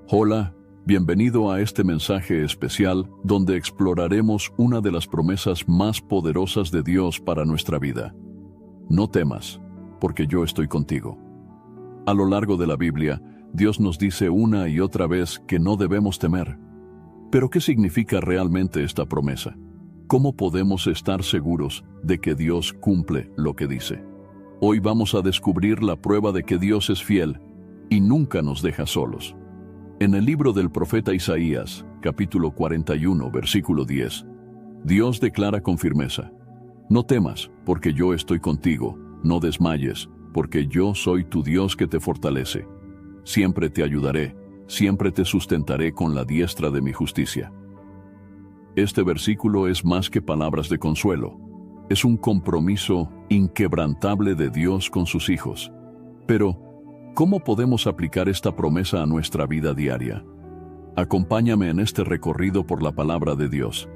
Hola, bienvenido a este mensaje especial donde exploraremos una de las promesas más poderosas de Dios para nuestra vida. No temas, porque yo estoy contigo. A lo largo de la Biblia, Dios nos dice una y otra vez que no debemos temer. Pero ¿qué significa realmente esta promesa? ¿Cómo podemos estar seguros de que Dios cumple lo que dice? Hoy vamos a descubrir la prueba de que Dios es fiel y nunca nos deja solos. En el libro del profeta Isaías, capítulo 41, versículo 10, Dios declara con firmeza: No temas, porque yo estoy contigo, no desmayes, porque yo soy tu Dios que te fortalece. Siempre te ayudaré, siempre te sustentaré con la diestra de mi justicia. Este versículo es más que palabras de consuelo, es un compromiso inquebrantable de Dios con sus hijos. Pero, ¿cómo podemos aplicar esta promesa a nuestra vida diaria? Acompáñame en este recorrido por la palabra de Dios,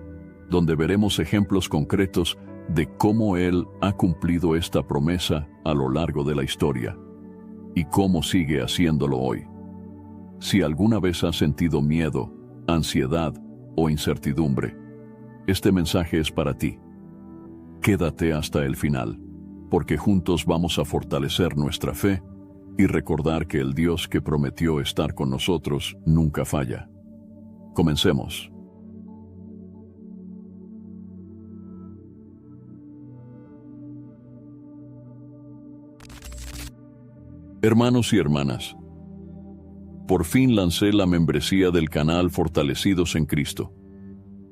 donde veremos ejemplos concretos de cómo Él ha cumplido esta promesa a lo largo de la historia y cómo sigue haciéndolo hoy. Si alguna vez has sentido miedo, ansiedad o incertidumbre, este mensaje es para ti. Quédate hasta el final, porque juntos vamos a fortalecer nuestra fe y recordar que el Dios que prometió estar con nosotros nunca falla. Comencemos. Hermanos y hermanas, por fin lancé la membresía del canal Fortalecidos en Cristo.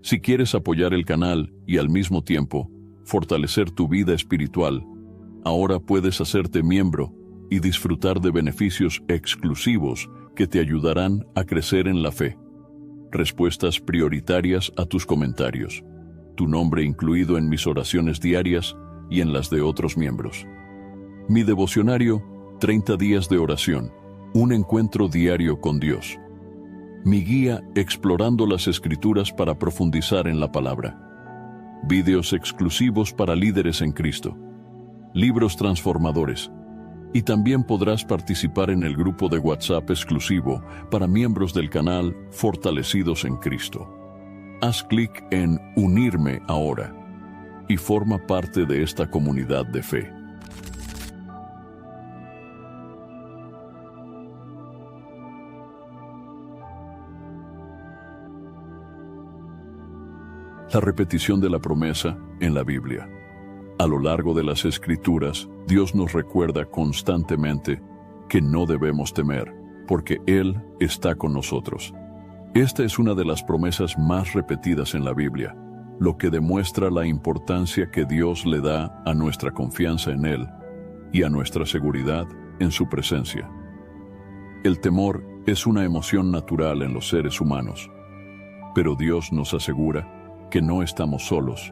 Si quieres apoyar el canal y al mismo tiempo fortalecer tu vida espiritual, ahora puedes hacerte miembro y disfrutar de beneficios exclusivos que te ayudarán a crecer en la fe. Respuestas prioritarias a tus comentarios, tu nombre incluido en mis oraciones diarias y en las de otros miembros. Mi devocionario, 30 días de oración, un encuentro diario con Dios. Mi guía explorando las Escrituras para profundizar en la palabra. Videos exclusivos para líderes en Cristo. Libros transformadores. Y también podrás participar en el grupo de WhatsApp exclusivo para miembros del canal Fortalecidos en Cristo. Haz clic en Unirme ahora y forma parte de esta comunidad de fe. La repetición de la promesa en la Biblia. A lo largo de las Escrituras, Dios nos recuerda constantemente que no debemos temer, porque Él está con nosotros. Esta es una de las promesas más repetidas en la Biblia, lo que demuestra la importancia que Dios le da a nuestra confianza en Él y a nuestra seguridad en su presencia. El temor es una emoción natural en los seres humanos, pero Dios nos asegura que no estamos solos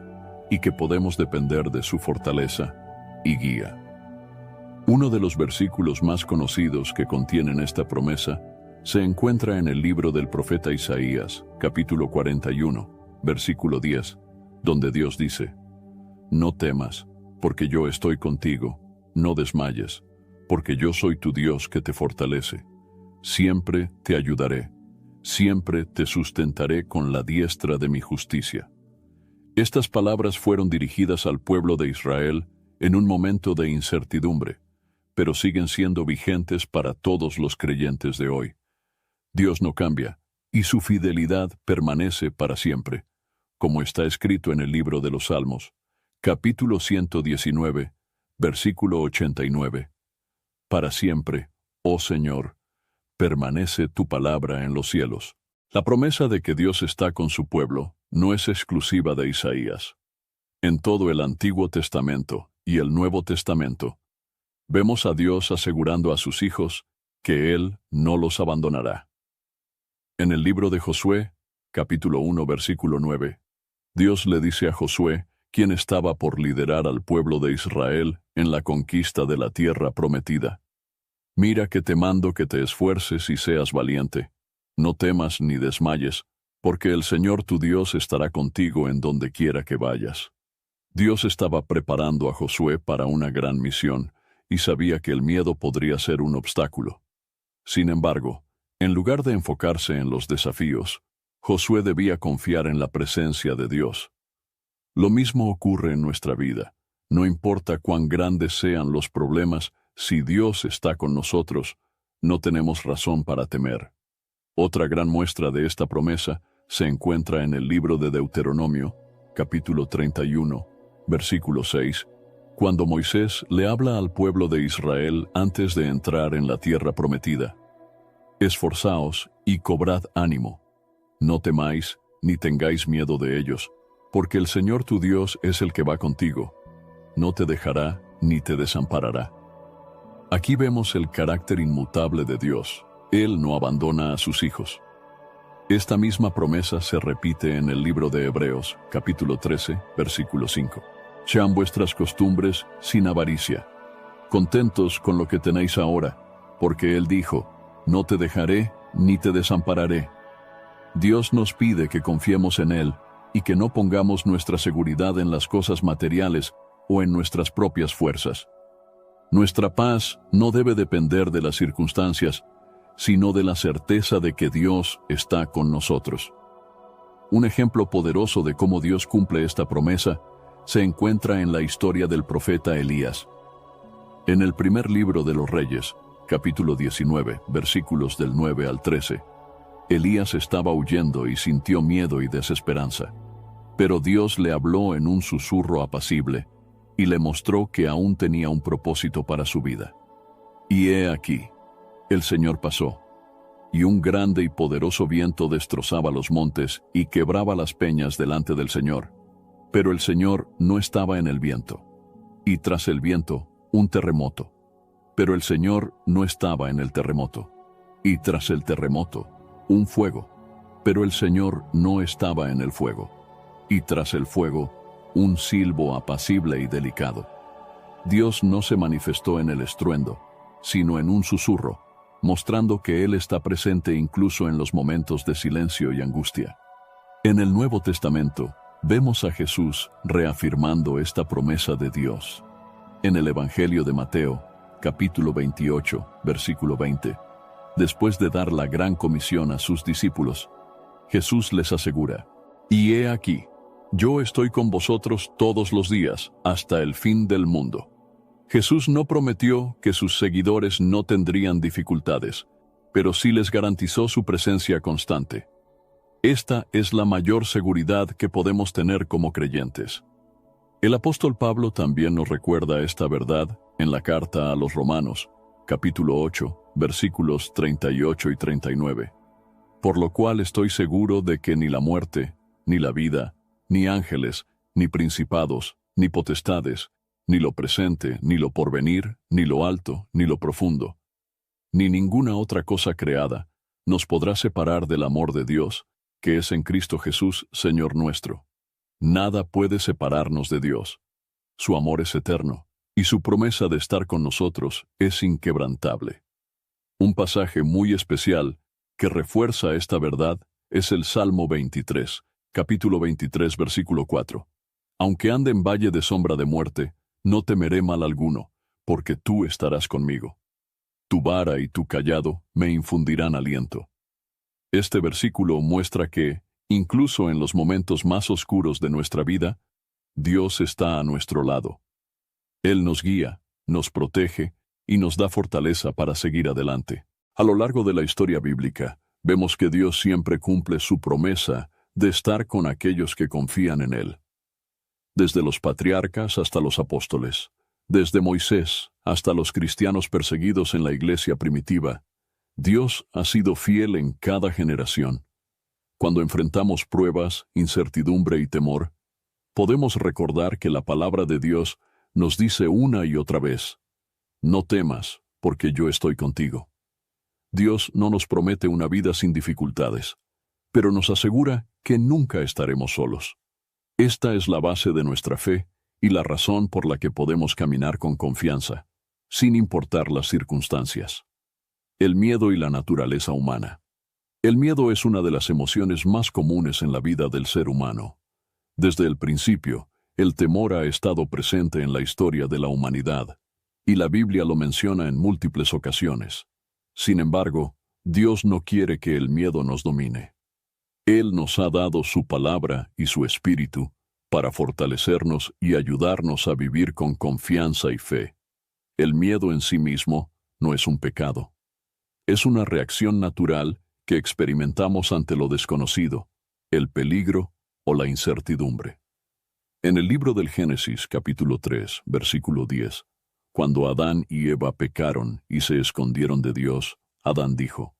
y que podemos depender de su fortaleza y guía. Uno de los versículos más conocidos que contienen esta promesa se encuentra en el libro del profeta Isaías, capítulo 41, versículo 10, donde Dios dice: No temas, porque yo estoy contigo, no desmayes, porque yo soy tu Dios que te fortalece. Siempre te ayudaré, siempre te sustentaré con la diestra de mi justicia. Estas palabras fueron dirigidas al pueblo de Israel en un momento de incertidumbre, pero siguen siendo vigentes para todos los creyentes de hoy. Dios no cambia, y su fidelidad permanece para siempre, como está escrito en el libro de los Salmos, capítulo 119, versículo 89. Para siempre, oh Señor, permanece tu palabra en los cielos. La promesa de que Dios está con su pueblo no es exclusiva de Isaías. En todo el Antiguo Testamento y el Nuevo Testamento, vemos a Dios asegurando a sus hijos que Él no los abandonará. En el libro de Josué, capítulo 1, versículo 9, Dios le dice a Josué, quien estaba por liderar al pueblo de Israel en la conquista de la tierra prometida: Mira que te mando que te esfuerces y seas valiente. No temas ni desmayes, porque el Señor tu Dios estará contigo en donde quiera que vayas. Dios estaba preparando a Josué para una gran misión y sabía que el miedo podría ser un obstáculo. Sin embargo, En lugar de enfocarse en los desafíos, Josué debía confiar en la presencia de Dios. Lo mismo ocurre en nuestra vida. No importa cuán grandes sean los problemas, si Dios está con nosotros, no tenemos razón para temer. Otra gran muestra de esta promesa se encuentra en el libro de Deuteronomio, capítulo 31, versículo 6, cuando Moisés le habla al pueblo de Israel antes de entrar en la tierra prometida. Esforzaos y cobrad ánimo. No temáis ni tengáis miedo de ellos, porque el Señor tu Dios es el que va contigo. No te dejará ni te desamparará. Aquí vemos el carácter inmutable de Dios. Él no abandona a sus hijos. Esta misma promesa se repite en el libro de Hebreos, capítulo 13, versículo 5. Sean vuestras costumbres sin avaricia, contentos con lo que tenéis ahora, porque Él dijo, no te dejaré ni te desampararé. Dios nos pide que confiemos en Él y que no pongamos nuestra seguridad en las cosas materiales o en nuestras propias fuerzas. Nuestra paz no debe depender de las circunstancias, sino de la certeza de que Dios está con nosotros. Un ejemplo poderoso de cómo Dios cumple esta promesa se encuentra en la historia del profeta Elías. En el primer libro de los Reyes, capítulo 19, versículos del 9 al 13, Elías estaba huyendo y sintió miedo y desesperanza. Pero Dios le habló en un susurro apacible y le mostró que aún tenía un propósito para su vida. Y he aquí, el Señor pasó, y un grande y poderoso viento destrozaba los montes y quebraba las peñas delante del Señor. Pero el Señor no estaba en el viento. Y tras el viento, un terremoto. Pero el Señor no estaba en el terremoto. Y tras el terremoto, un fuego. Pero el Señor no estaba en el fuego. Y tras el fuego, un silbo apacible y delicado. Dios no se manifestó en el estruendo, sino en un susurro, mostrando que Él está presente incluso en los momentos de silencio y angustia. En el Nuevo Testamento, vemos a Jesús reafirmando esta promesa de Dios. En el Evangelio de Mateo, capítulo 28, versículo 20, después de dar la gran comisión a sus discípulos, Jesús les asegura, «Y he aquí, yo estoy con vosotros todos los días, hasta el fin del mundo». Jesús no prometió que sus seguidores no tendrían dificultades, pero sí les garantizó su presencia constante. Esta es la mayor seguridad que podemos tener como creyentes. El apóstol Pablo también nos recuerda esta verdad en la carta a los Romanos, capítulo 8, versículos 38 y 39. Por lo cual estoy seguro de que ni la muerte, ni la vida, ni ángeles, ni principados, ni potestades, ni lo presente, ni lo porvenir, ni lo alto, ni lo profundo, ni ninguna otra cosa creada, nos podrá separar del amor de Dios, que es en Cristo Jesús, Señor nuestro. Nada puede separarnos de Dios. Su amor es eterno, y su promesa de estar con nosotros es inquebrantable. Un pasaje muy especial que refuerza esta verdad es el Salmo 23, capítulo 23, versículo 4. Aunque ande en valle de sombra de muerte, no temeré mal alguno, porque tú estarás conmigo. Tu vara y tu cayado me infundirán aliento. Este versículo muestra que, incluso en los momentos más oscuros de nuestra vida, Dios está a nuestro lado. Él nos guía, nos protege y nos da fortaleza para seguir adelante. A lo largo de la historia bíblica, vemos que Dios siempre cumple su promesa de estar con aquellos que confían en Él. Desde los patriarcas hasta los apóstoles, desde Moisés hasta los cristianos perseguidos en la iglesia primitiva, Dios ha sido fiel en cada generación. Cuando enfrentamos pruebas, incertidumbre y temor, podemos recordar que la palabra de Dios nos dice una y otra vez, «No temas, porque yo estoy contigo». Dios no nos promete una vida sin dificultades, pero nos asegura que nunca estaremos solos. Esta es la base de nuestra fe y la razón por la que podemos caminar con confianza, sin importar las circunstancias. El miedo y la naturaleza humana. El miedo es una de las emociones más comunes en la vida del ser humano. Desde el principio, el temor ha estado presente en la historia de la humanidad, y la Biblia lo menciona en múltiples ocasiones. Sin embargo, Dios no quiere que el miedo nos domine. Él nos ha dado su palabra y su espíritu para fortalecernos y ayudarnos a vivir con confianza y fe. El miedo en sí mismo no es un pecado. Es una reacción natural que experimentamos ante lo desconocido, el peligro o la incertidumbre. En el libro del Génesis, capítulo 3, versículo 10, cuando Adán y Eva pecaron y se escondieron de Dios, Adán dijo: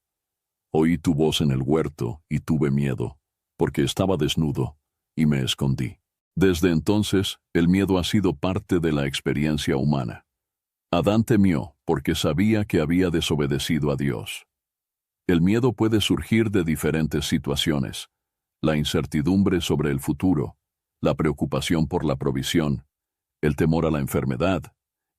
«Oí tu voz en el huerto y tuve miedo, porque estaba desnudo y me escondí». Desde entonces, el miedo ha sido parte de la experiencia humana. Adán temió porque sabía que había desobedecido a Dios. El miedo puede surgir de diferentes situaciones: la incertidumbre sobre el futuro, la preocupación por la provisión, el temor a la enfermedad,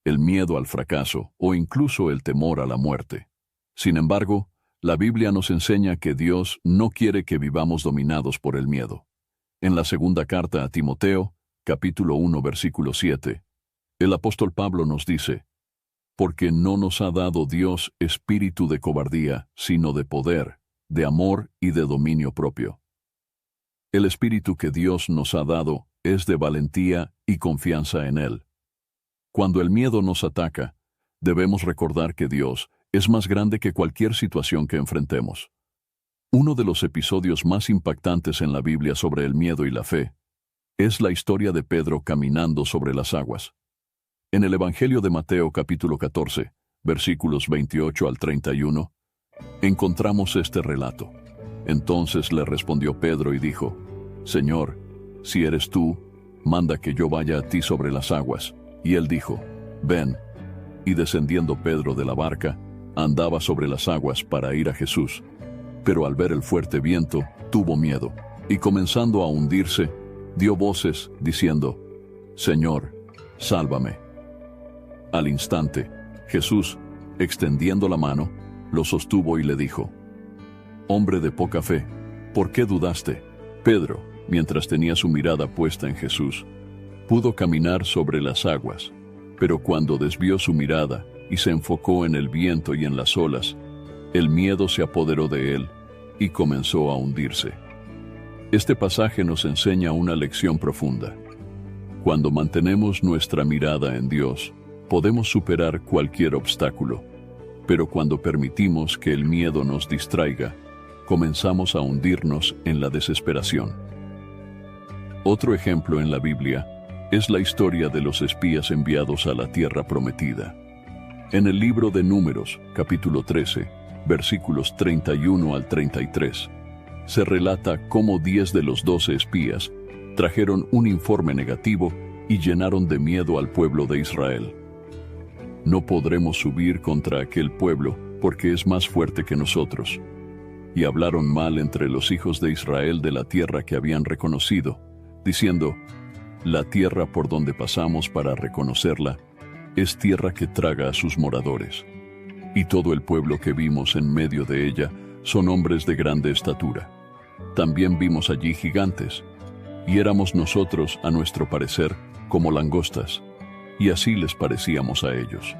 el miedo al fracaso o incluso el temor a la muerte. Sin embargo, la Biblia nos enseña que Dios no quiere que vivamos dominados por el miedo. En la segunda carta a Timoteo, capítulo 1, versículo 7, el apóstol Pablo nos dice: «Porque no nos ha dado Dios espíritu de cobardía, sino de poder, de amor y de dominio propio». El espíritu que Dios nos ha dado es de valentía y confianza en Él. Cuando el miedo nos ataca, debemos recordar que Dios es más grande que cualquier situación que enfrentemos. Uno de los episodios más impactantes en la Biblia sobre el miedo y la fe es la historia de Pedro caminando sobre las aguas. En el Evangelio de Mateo capítulo 14, versículos 28 al 31, encontramos este relato. Entonces le respondió Pedro y dijo: «Señor, si eres tú, manda que yo vaya a ti sobre las aguas». Y él dijo: «Ven». Y descendiendo Pedro de la barca, andaba sobre las aguas para ir a Jesús. Pero al ver el fuerte viento, tuvo miedo, y comenzando a hundirse, dio voces, diciendo: «Señor, sálvame». Al instante, Jesús, extendiendo la mano, lo sostuvo y le dijo: «Hombre de poca fe, ¿por qué dudaste?». Pedro, mientras tenía su mirada puesta en Jesús, pudo caminar sobre las aguas, pero cuando desvió su mirada y se enfocó en el viento y en las olas, el miedo se apoderó de él y comenzó a hundirse. Este pasaje nos enseña una lección profunda. Cuando mantenemos nuestra mirada en Dios, podemos superar cualquier obstáculo, pero cuando permitimos que el miedo nos distraiga, comenzamos a hundirnos en la desesperación. Otro ejemplo en la Biblia es la historia de los espías enviados a la tierra prometida. En el libro de Números, capítulo 13, versículos 31 al 33, se relata cómo 10 de los 12 espías trajeron un informe negativo y llenaron de miedo al pueblo de Israel. «No podremos subir contra aquel pueblo porque es más fuerte que nosotros». Y hablaron mal entre los hijos de Israel de la tierra que habían reconocido, diciendo: «La tierra por donde pasamos para reconocerla es tierra que traga a sus moradores. Y todo el pueblo que vimos en medio de ella son hombres de grande estatura. También vimos allí gigantes, y éramos nosotros, a nuestro parecer, como langostas, y así les parecíamos a ellos».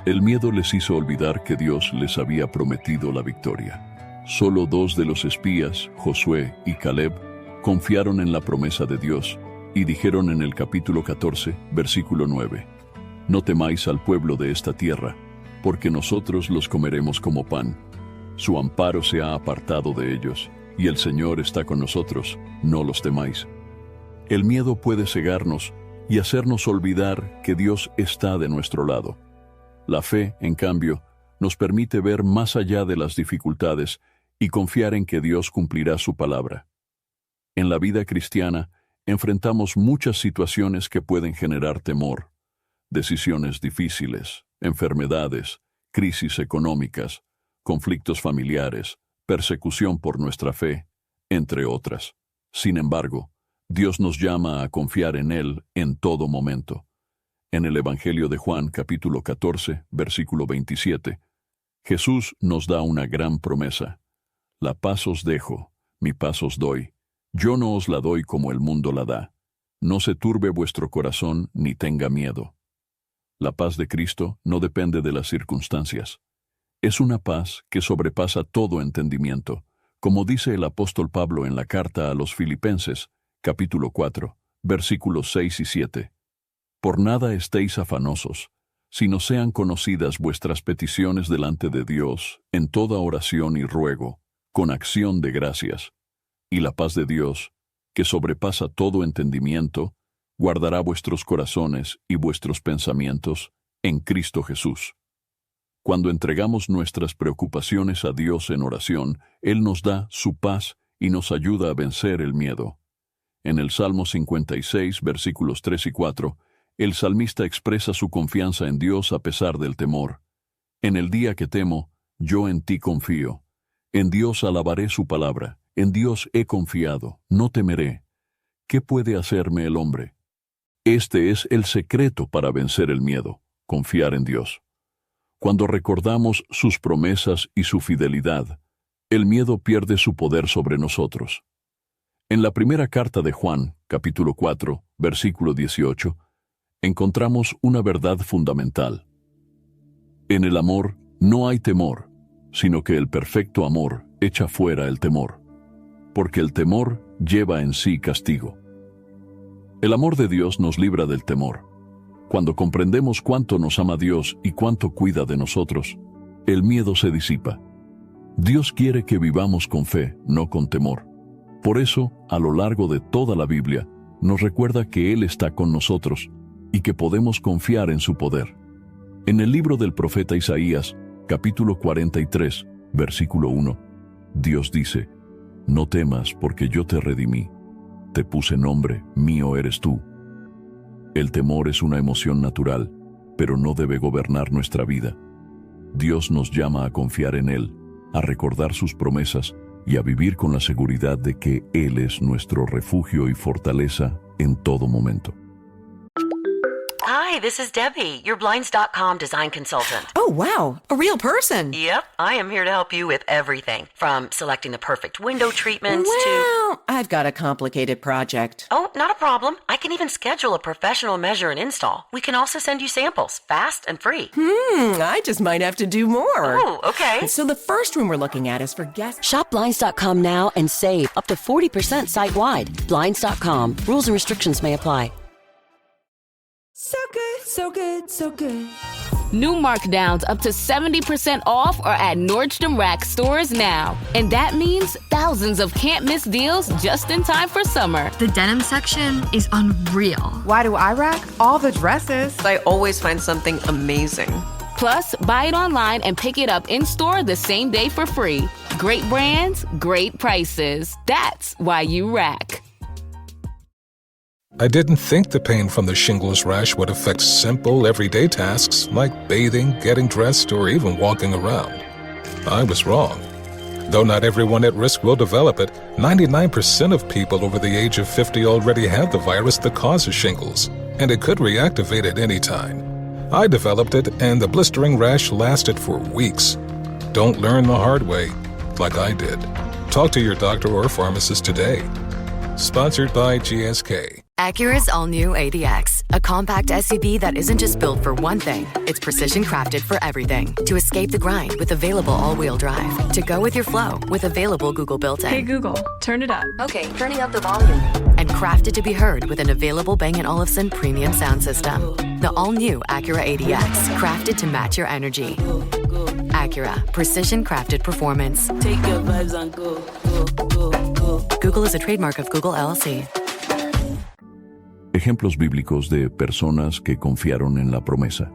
El miedo les hizo olvidar que Dios les había prometido la victoria. Solo 2 de los espías, Josué y Caleb, confiaron en la promesa de Dios y dijeron en el capítulo 14, versículo 9: «No temáis al pueblo de esta tierra, porque nosotros los comeremos como pan. Su amparo se ha apartado de ellos, y el Señor está con nosotros, no los temáis». El miedo puede cegarnos y hacernos olvidar que Dios está de nuestro lado. La fe, en cambio, nos permite ver más allá de las dificultades y confiar en que Dios cumplirá su palabra. En la vida cristiana, enfrentamos muchas situaciones que pueden generar temor: decisiones difíciles, enfermedades, crisis económicas, conflictos familiares, persecución por nuestra fe, entre otras. Sin embargo, Dios nos llama a confiar en Él en todo momento. En el Evangelio de Juan, capítulo 14, versículo 27, Jesús nos da una gran promesa: «La paz os dejo, mi paz os doy. Yo no os la doy como el mundo la da. No se turbe vuestro corazón ni tenga miedo». La paz de Cristo no depende de las circunstancias. Es una paz que sobrepasa todo entendimiento, como dice el apóstol Pablo en la carta a los Filipenses, capítulo 4, versículos 6 y 7. Por nada estéis afanosos, sino sean conocidas vuestras peticiones delante de Dios en toda oración y ruego, con acción de gracias. Y la paz de Dios, que sobrepasa todo entendimiento, guardará vuestros corazones y vuestros pensamientos en Cristo Jesús. Cuando entregamos nuestras preocupaciones a Dios en oración, Él nos da su paz y nos ayuda a vencer el miedo. En el Salmo 56, versículos 3 y 4, el salmista expresa su confianza en Dios a pesar del temor. En el día que temo, yo en ti confío. En Dios alabaré su palabra. En Dios he confiado, no temeré. ¿Qué puede hacerme el hombre? Este es el secreto para vencer el miedo, confiar en Dios. Cuando recordamos sus promesas y su fidelidad, el miedo pierde su poder sobre nosotros. En la primera carta de Juan, capítulo 4, versículo 18, encontramos una verdad fundamental. En el amor no hay temor, sino que el perfecto amor echa fuera el temor, porque el temor lleva en sí castigo. El amor de Dios nos libra del temor. Cuando comprendemos cuánto nos ama Dios y cuánto cuida de nosotros, el miedo se disipa. Dios quiere que vivamos con fe, no con temor. Por eso, a lo largo de toda la Biblia, nos recuerda que Él está con nosotros y que podemos confiar en su poder. En el libro del profeta Isaías, capítulo 43, versículo 1, Dios dice: No temas, porque yo te redimí. Te puse nombre, mío eres tú. El temor es una emoción natural, pero no debe gobernar nuestra vida. Dios nos llama a confiar en Él, a recordar sus promesas y a vivir con la seguridad de que Él es nuestro refugio y fortaleza en todo momento. Hi, this is Debbie, your Blinds.com design consultant. Oh, wow. A real person. Yep, I am here to help you with everything, from selecting the perfect window treatments to... Well, I've got a complicated project. Oh, not a problem. I can even schedule a professional measure and install. We can also send you samples, fast and free. I just might have to do more. Oh, okay. So the first room we're looking at is for guests. Shop Blinds.com now and save up to 40% site-wide. Blinds.com. Rules and restrictions may apply. So good, so good, so good. New markdowns up to 70% off are at Nordstrom Rack stores now. And that means thousands of can't-miss deals just in time for summer. The denim section is unreal. Why do I rack? All the dresses. I always find something amazing. Plus, buy it online and pick it up in-store the same day for free. Great brands, great prices. That's why you rack. I didn't think the pain from the shingles rash would affect simple, everyday tasks like bathing, getting dressed, or even walking around. I was wrong. Though not everyone at risk will develop it, 99% of people over the age of 50 already have the virus that causes shingles, and it could reactivate at any time. I developed it, and the blistering rash lasted for weeks. Don't learn the hard way, like I did. Talk to your doctor or pharmacist today. Sponsored by GSK. Acura's all-new ADX, a compact SUV that isn't just built for one thing. It's precision-crafted for everything. To escape the grind with available all-wheel drive. To go with your flow with available Google built-in. Hey Google, turn it up. Okay, turning up the volume. And crafted to be heard with an available Bang & Olufsen premium sound system. The all-new Acura ADX, crafted to match your energy. Acura, precision-crafted performance. Take your vibes and go, go, go, go. Google is a trademark of Google LLC. Ejemplos bíblicos de personas que confiaron en la promesa.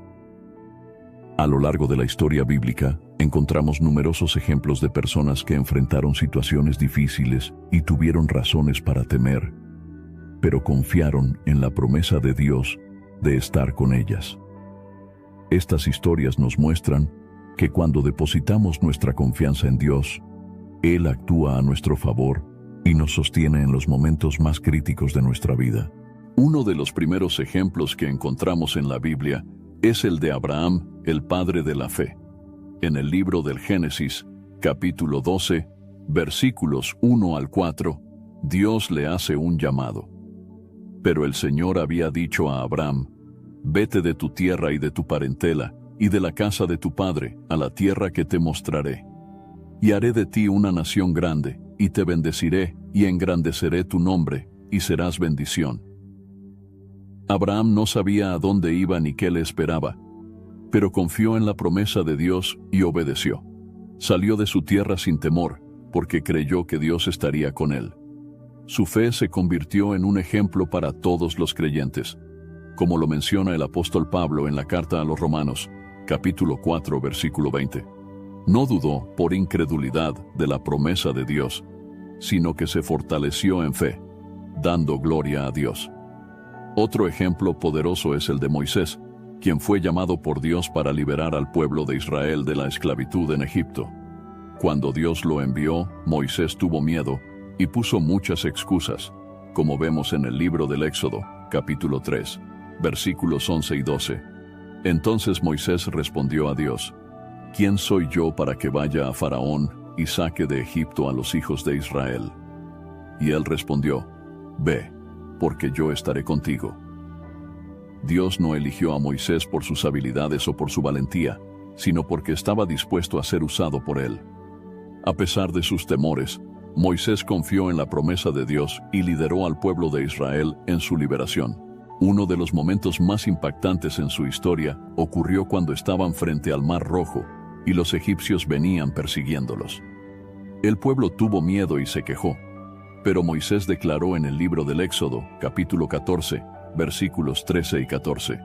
A lo largo de la historia bíblica, encontramos numerosos ejemplos de personas que enfrentaron situaciones difíciles y tuvieron razones para temer, pero confiaron en la promesa de Dios de estar con ellas. Estas historias nos muestran que cuando depositamos nuestra confianza en Dios, Él actúa a nuestro favor y nos sostiene en los momentos más críticos de nuestra vida. Uno de los primeros ejemplos que encontramos en la Biblia es el de Abraham, el padre de la fe. En el libro del Génesis, capítulo 12, versículos 1 al 4, Dios le hace un llamado. Pero el Señor había dicho a Abraham: «Vete de tu tierra y de tu parentela, y de la casa de tu padre a la tierra que te mostraré. Y haré de ti una nación grande, y te bendeciré, y engrandeceré tu nombre, y serás bendición. Abraham no sabía a dónde iba ni qué le esperaba, pero confió en la promesa de Dios y obedeció. Salió de su tierra sin temor, porque creyó que Dios estaría con él. Su fe se convirtió en un ejemplo para todos los creyentes, como lo menciona el apóstol Pablo en la carta a los Romanos, capítulo 4, versículo 20. No dudó por incredulidad de la promesa de Dios, sino que se fortaleció en fe, dando gloria a Dios. Otro ejemplo poderoso es el de Moisés, quien fue llamado por Dios para liberar al pueblo de Israel de la esclavitud en Egipto. Cuando Dios lo envió, Moisés tuvo miedo y puso muchas excusas, como vemos en el libro del Éxodo, capítulo 3, versículos 11 y 12. Entonces Moisés respondió a Dios: ¿Quién soy yo para que vaya a Faraón y saque de Egipto a los hijos de Israel? Y él respondió: Ve, porque yo estaré contigo. Dios no eligió a Moisés por sus habilidades o por su valentía, sino porque estaba dispuesto a ser usado por él. A pesar de sus temores, Moisés confió en la promesa de Dios y lideró al pueblo de Israel en su liberación. Uno de los momentos más impactantes en su historia ocurrió cuando estaban frente al Mar Rojo y los egipcios venían persiguiéndolos. El pueblo tuvo miedo y se quejó, pero Moisés declaró en el libro del Éxodo, capítulo 14, versículos 13 y 14: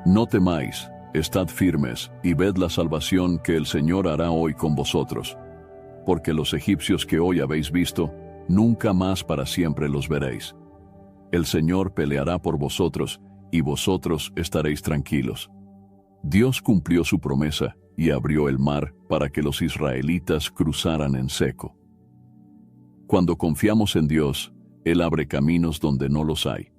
No temáis, estad firmes y ved la salvación que el Señor hará hoy con vosotros, porque los egipcios que hoy habéis visto, nunca más para siempre los veréis. El Señor peleará por vosotros, y vosotros estaréis tranquilos. Dios cumplió su promesa y abrió el mar para que los israelitas cruzaran en seco. Cuando confiamos en Dios, Él abre caminos donde no los hay.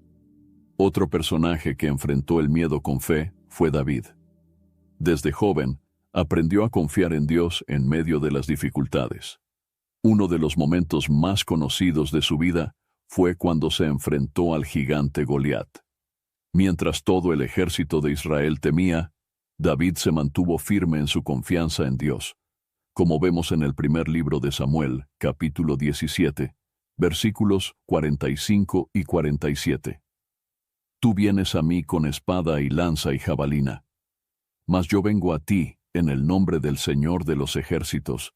Otro personaje que enfrentó el miedo con fe fue David. Desde joven, aprendió a confiar en Dios en medio de las dificultades. Uno de los momentos más conocidos de su vida fue cuando se enfrentó al gigante Goliat. Mientras todo el ejército de Israel temía, David se mantuvo firme en su confianza en Dios, como vemos en el primer libro de Samuel, capítulo 17, versículos 45 y 47. Tú vienes a mí con espada y lanza y jabalina, mas yo vengo a ti en el nombre del Señor de los ejércitos,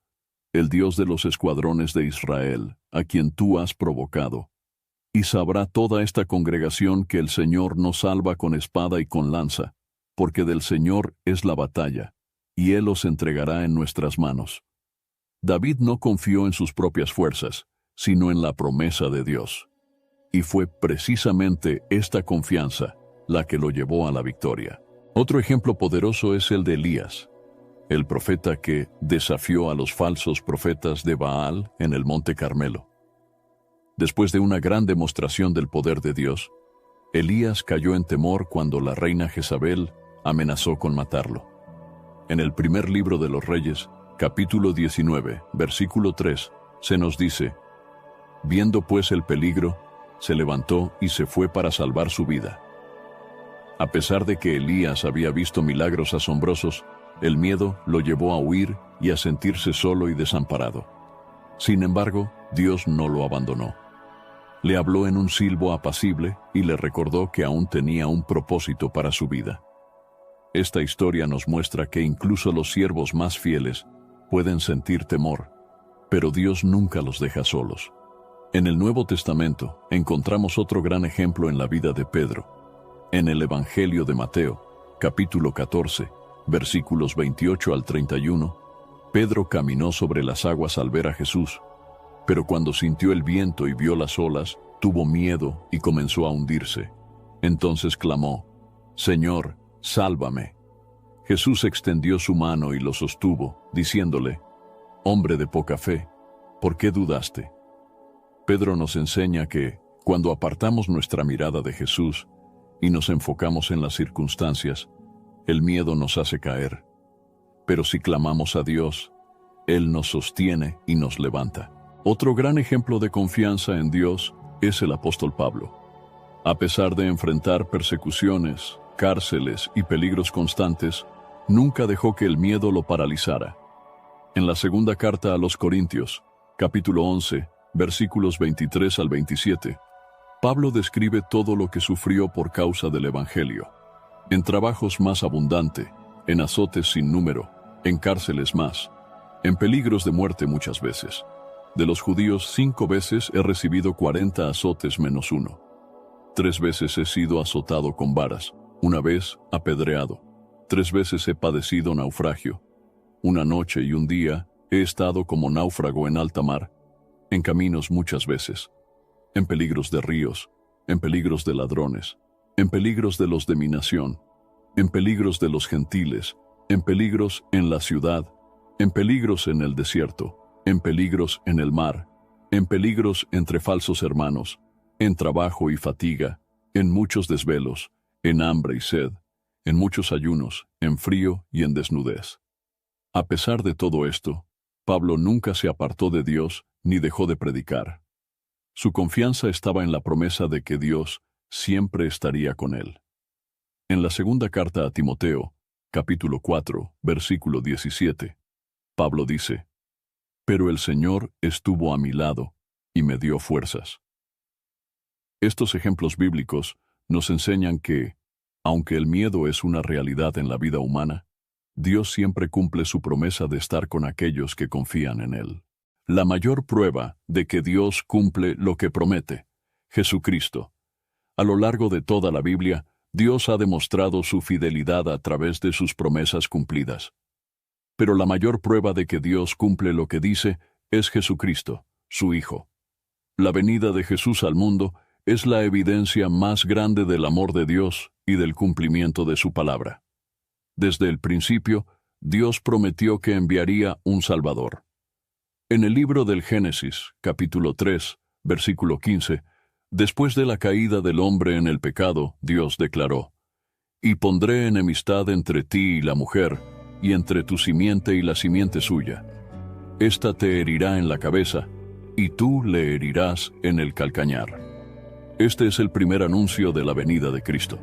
el Dios de los escuadrones de Israel, a quien tú has provocado. Y sabrá toda esta congregación que el Señor nos salva con espada y con lanza, porque del Señor es la batalla, y Él os entregará en nuestras manos. David no confió en sus propias fuerzas, sino en la promesa de Dios. Y fue precisamente esta confianza la que lo llevó a la victoria. Otro ejemplo poderoso es el de Elías, el profeta que desafió a los falsos profetas de Baal en el Monte Carmelo. Después de una gran demostración del poder de Dios, Elías cayó en temor cuando la reina Jezabel amenazó con matarlo. En el primer libro de los Reyes, capítulo 19, versículo 3, se nos dice: Viendo pues el peligro, se levantó y se fue para salvar su vida. A pesar de que Elías había visto milagros asombrosos, el miedo lo llevó a huir y a sentirse solo y desamparado. Sin embargo, Dios no lo abandonó. Le habló en un silbo apacible y le recordó que aún tenía un propósito para su vida. Esta historia nos muestra que incluso los siervos más fieles pueden sentir temor, pero Dios nunca los deja solos. En el Nuevo Testamento encontramos otro gran ejemplo en la vida de Pedro. En el Evangelio de Mateo, capítulo 14, versículos 28 al 31, Pedro caminó sobre las aguas al ver a Jesús, pero cuando sintió el viento y vio las olas, tuvo miedo y comenzó a hundirse. Entonces clamó: Señor, sálvame. Jesús extendió su mano y lo sostuvo, diciéndole: Hombre de poca fe, ¿por qué dudaste? Pedro nos enseña que, cuando apartamos nuestra mirada de Jesús y nos enfocamos en las circunstancias, el miedo nos hace caer. Pero si clamamos a Dios, Él nos sostiene y nos levanta. Otro gran ejemplo de confianza en Dios es el apóstol Pablo. A pesar de enfrentar persecuciones, cárceles y peligros constantes, Nunca dejó que el miedo lo paralizara. En la segunda carta a los Corintios, capítulo 11, versículos 23 al 27, Pablo describe todo lo que sufrió por causa del Evangelio. En trabajos más abundante, en azotes sin número, en cárceles más, en peligros de muerte muchas veces. De los judíos 5 veces he recibido 40 azotes menos 1. 3 veces he sido azotado con varas, 1 vez apedreado. 3 veces he padecido naufragio. 1 noche y 1 día he estado como náufrago en alta mar, en caminos muchas veces, en peligros de ríos, en peligros de ladrones, en peligros de los de mi nación, en peligros de los gentiles, en peligros en la ciudad, en peligros en el desierto, en peligros en el mar, en peligros entre falsos hermanos, en trabajo y fatiga, en muchos desvelos, en hambre y sed, en muchos ayunos, en frío y en desnudez. A pesar de todo esto, Pablo nunca se apartó de Dios ni dejó de predicar. Su confianza estaba en la promesa de que Dios siempre estaría con él. En la segunda carta a Timoteo, capítulo 4, versículo 17, Pablo dice: «Pero el Señor estuvo a mi lado y me dio fuerzas». Estos ejemplos bíblicos nos enseñan que, aunque el miedo es una realidad en la vida humana, Dios siempre cumple su promesa de estar con aquellos que confían en Él. La mayor prueba de que Dios cumple lo que promete, Jesucristo. A lo largo de toda la Biblia, Dios ha demostrado su fidelidad a través de sus promesas cumplidas. Pero la mayor prueba de que Dios cumple lo que dice es Jesucristo, su Hijo. La venida de Jesús al mundo es la evidencia más grande del amor de Dios y del cumplimiento de su palabra. Desde el principio, Dios prometió que enviaría un Salvador. En el libro del Génesis, capítulo 3, versículo 15, después de la caída del hombre en el pecado, Dios declaró: «Y pondré enemistad entre ti y la mujer, y entre tu simiente y la simiente suya. Esta te herirá en la cabeza, y tú le herirás en el calcañar». Este es el primer anuncio de la venida de Cristo.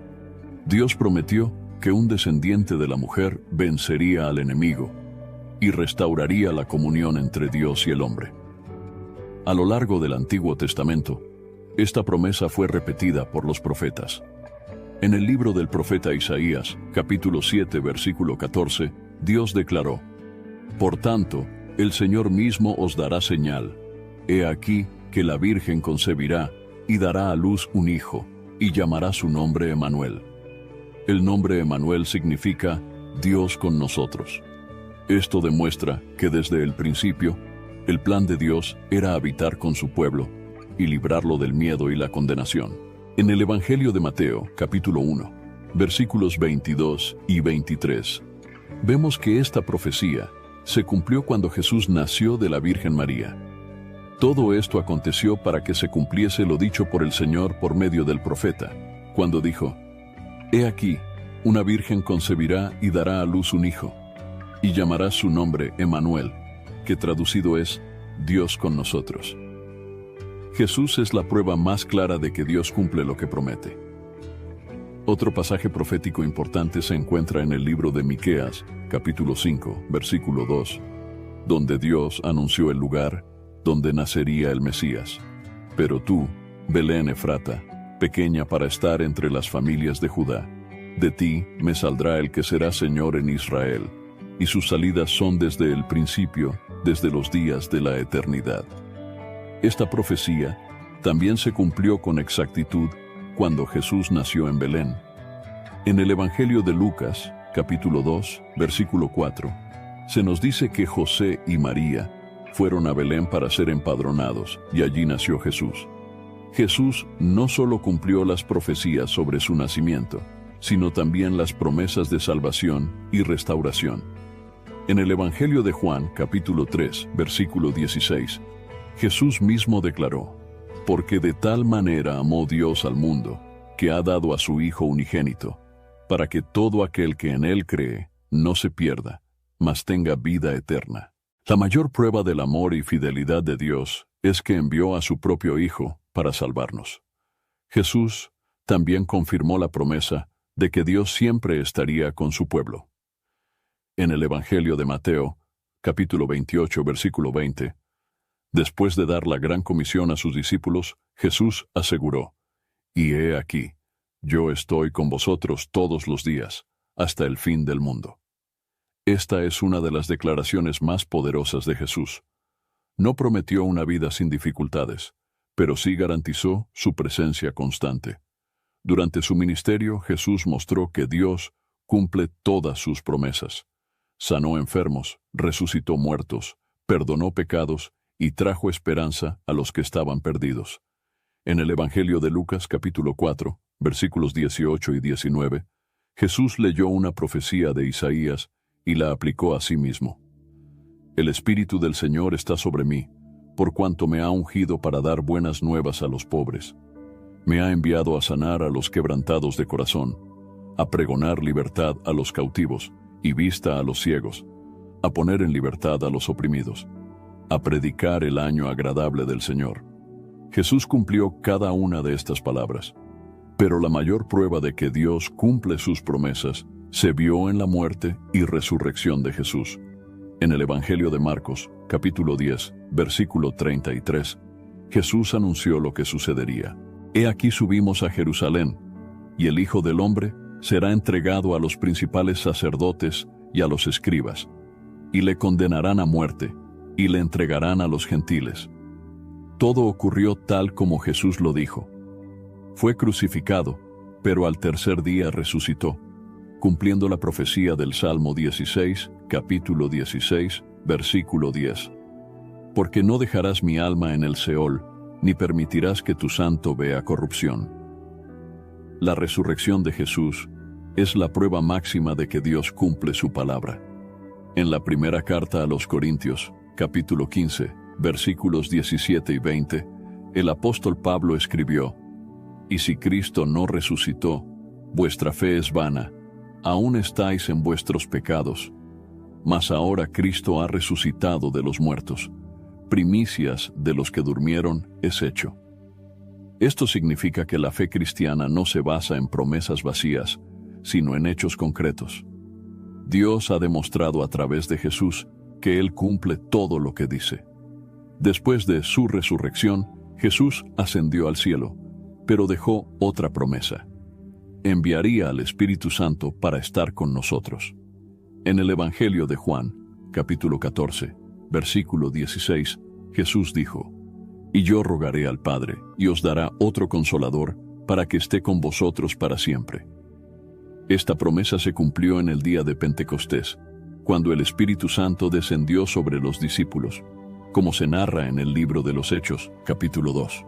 Dios prometió que un descendiente de la mujer vencería al enemigo y restauraría la comunión entre Dios y el hombre. A lo largo del Antiguo Testamento, esta promesa fue repetida por los profetas. En el libro del profeta Isaías, capítulo 7, versículo 14, Dios declaró: «Por tanto, el Señor mismo os dará señal. He aquí que la Virgen concebirá y dará a luz un hijo, y llamará su nombre Emanuel». El nombre Emanuel significa Dios con nosotros. Esto demuestra que desde el principio, el plan de Dios era habitar con su pueblo y librarlo del miedo y la condenación. En el Evangelio de Mateo, capítulo 1, versículos 22 y 23, vemos que esta profecía se cumplió cuando Jesús nació de la Virgen María. Todo esto aconteció para que se cumpliese lo dicho por el Señor por medio del profeta, cuando dijo: «He aquí, una virgen concebirá y dará a luz un hijo, y llamará su nombre Emanuel», que traducido es Dios con nosotros. Jesús es la prueba más clara de que Dios cumple lo que promete. Otro pasaje profético importante se encuentra en el libro de Miqueas, capítulo 5, versículo 2, donde Dios anunció el lugar donde nacería el Mesías. «Pero tú, Belén Efrata, pequeña para estar entre las familias de Judá, de ti me saldrá el que será Señor en Israel, y sus salidas son desde el principio, desde los días de la eternidad». Esta profecía también se cumplió con exactitud cuando Jesús nació en Belén. En el Evangelio de Lucas, capítulo 2, versículo 4, se nos dice que José y María fueron a Belén para ser empadronados, y allí nació Jesús. Jesús no solo cumplió las profecías sobre su nacimiento, sino también las promesas de salvación y restauración. En el Evangelio de Juan, capítulo 3, versículo 16, Jesús mismo declaró: «Porque de tal manera amó Dios al mundo, que ha dado a su Hijo unigénito, para que todo aquel que en Él cree no se pierda, mas tenga vida eterna». La mayor prueba del amor y fidelidad de Dios es que envió a su propio Hijo para salvarnos. Jesús también confirmó la promesa de que Dios siempre estaría con su pueblo. En el Evangelio de Mateo, capítulo 28, versículo 20, después de dar la gran comisión a sus discípulos, Jesús aseguró: «Y he aquí, yo estoy con vosotros todos los días, hasta el fin del mundo». Esta es una de las declaraciones más poderosas de Jesús. No prometió una vida sin dificultades, pero sí garantizó su presencia constante. Durante su ministerio, Jesús mostró que Dios cumple todas sus promesas. Sanó enfermos, resucitó muertos, perdonó pecados y trajo esperanza a los que estaban perdidos. En el Evangelio de Lucas capítulo 4, versículos 18 y 19, Jesús leyó una profecía de Isaías y la aplicó a sí mismo. «El Espíritu del Señor está sobre mí, por cuanto me ha ungido para dar buenas nuevas a los pobres. Me ha enviado a sanar a los quebrantados de corazón, a pregonar libertad a los cautivos y vista a los ciegos, a poner en libertad a los oprimidos, a predicar el año agradable del Señor». Jesús cumplió cada una de estas palabras, pero la mayor prueba de que Dios cumple sus promesas se vio en la muerte y resurrección de Jesús. En el Evangelio de Marcos, capítulo 10, versículo 33, Jesús anunció lo que sucedería. «He aquí subimos a Jerusalén, y el Hijo del Hombre será entregado a los principales sacerdotes y a los escribas, y le condenarán a muerte, y le entregarán a los gentiles». Todo ocurrió tal como Jesús lo dijo. Fue crucificado, pero al tercer día resucitó, cumpliendo la profecía del Salmo 16, capítulo 16, versículo 10. «Porque no dejarás mi alma en el Seol, ni permitirás que tu santo vea corrupción». La resurrección de Jesús es la prueba máxima de que Dios cumple su palabra. En la primera carta a los Corintios, capítulo 15, versículos 17 y 20, el apóstol Pablo escribió: «Y si Cristo no resucitó, vuestra fe es vana, aún estáis en vuestros pecados. Mas ahora Cristo ha resucitado de los muertos, primicias de los que durmieron es hecho». Esto significa que la fe cristiana no se basa en promesas vacías, sino en hechos concretos. Dios ha demostrado a través de Jesús que Él cumple todo lo que dice. Después de su resurrección, Jesús ascendió al cielo, pero dejó otra promesa: enviaría al Espíritu Santo para estar con nosotros. En el Evangelio de Juan, capítulo 14, versículo 16, Jesús dijo: «Y yo rogaré al Padre, y os dará otro Consolador, para que esté con vosotros para siempre». Esta promesa se cumplió en el día de Pentecostés, cuando el Espíritu Santo descendió sobre los discípulos, como se narra en el libro de los Hechos, capítulo 2.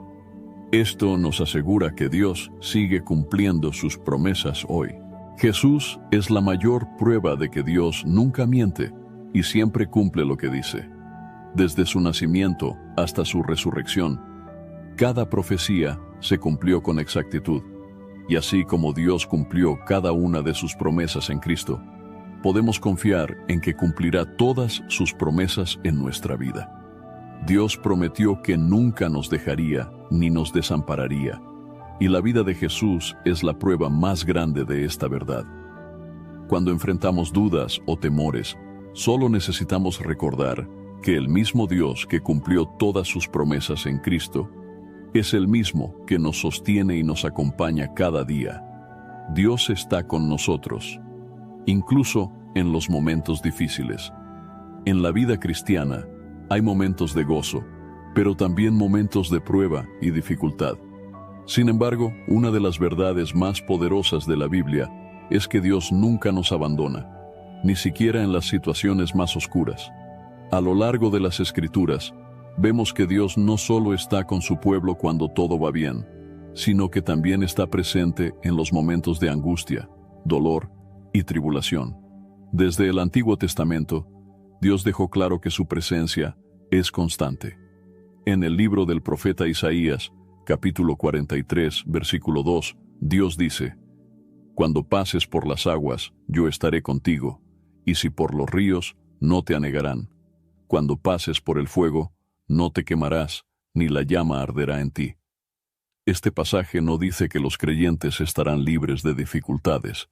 Esto nos asegura que Dios sigue cumpliendo sus promesas hoy. Jesús es la mayor prueba de que Dios nunca miente y siempre cumple lo que dice. Desde su nacimiento hasta su resurrección, cada profecía se cumplió con exactitud, y así como Dios cumplió cada una de sus promesas en Cristo, podemos confiar en que cumplirá todas sus promesas en nuestra vida. Dios prometió que nunca nos dejaría ni nos desampararía, y la vida de Jesús es la prueba más grande de esta verdad. Cuando enfrentamos dudas o temores, solo necesitamos recordar que el mismo Dios que cumplió todas sus promesas en Cristo es el mismo que nos sostiene y nos acompaña cada día. Dios está con nosotros, incluso en los momentos difíciles. En la vida cristiana hay momentos de gozo, pero también momentos de prueba y dificultad. Sin embargo, una de las verdades más poderosas de la Biblia es que Dios nunca nos abandona, ni siquiera en las situaciones más oscuras. A lo largo de las Escrituras, vemos que Dios no solo está con su pueblo cuando todo va bien, sino que también está presente en los momentos de angustia, dolor y tribulación. Desde el Antiguo Testamento, Dios dejó claro que su presencia es constante. En el libro del profeta Isaías, capítulo 43, versículo 2, Dios dice: «Cuando pases por las aguas, yo estaré contigo, y si por los ríos, no te anegarán. Cuando pases por el fuego, no te quemarás, ni la llama arderá en ti». Este pasaje no dice que los creyentes estarán libres de dificultades,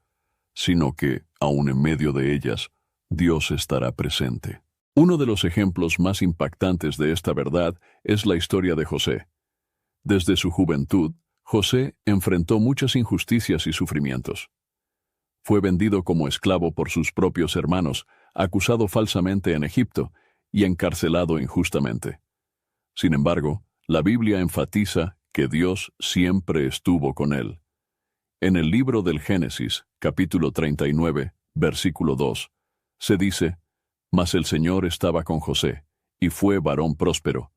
sino que, aun en medio de ellas, Dios estará presente. Uno de los ejemplos más impactantes de esta verdad es la historia de José. Desde su juventud, José enfrentó muchas injusticias y sufrimientos. Fue vendido como esclavo por sus propios hermanos, acusado falsamente en Egipto y encarcelado injustamente. Sin embargo, la Biblia enfatiza que Dios siempre estuvo con él. En el libro del Génesis, capítulo 39, versículo 2, se dice: «Mas el Señor estaba con José, y fue varón próspero,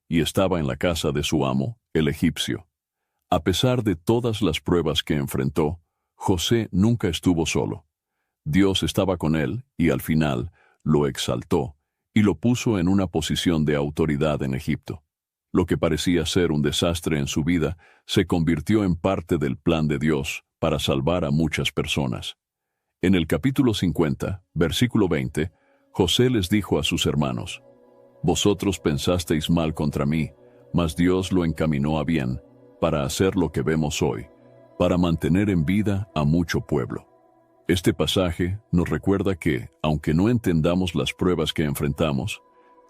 y estaba en la casa de su amo, el egipcio». A pesar de todas las pruebas que enfrentó, José nunca estuvo solo. Dios estaba con él y al final lo exaltó y lo puso en una posición de autoridad en Egipto. Lo que parecía ser un desastre en su vida se convirtió en parte del plan de Dios para salvar a muchas personas. En el capítulo 50, versículo 20, José les dijo a sus hermanos: «Vosotros pensasteis mal contra mí, mas Dios lo encaminó a bien, para hacer lo que vemos hoy, para mantener en vida a mucho pueblo». Este pasaje nos recuerda que, aunque no entendamos las pruebas que enfrentamos,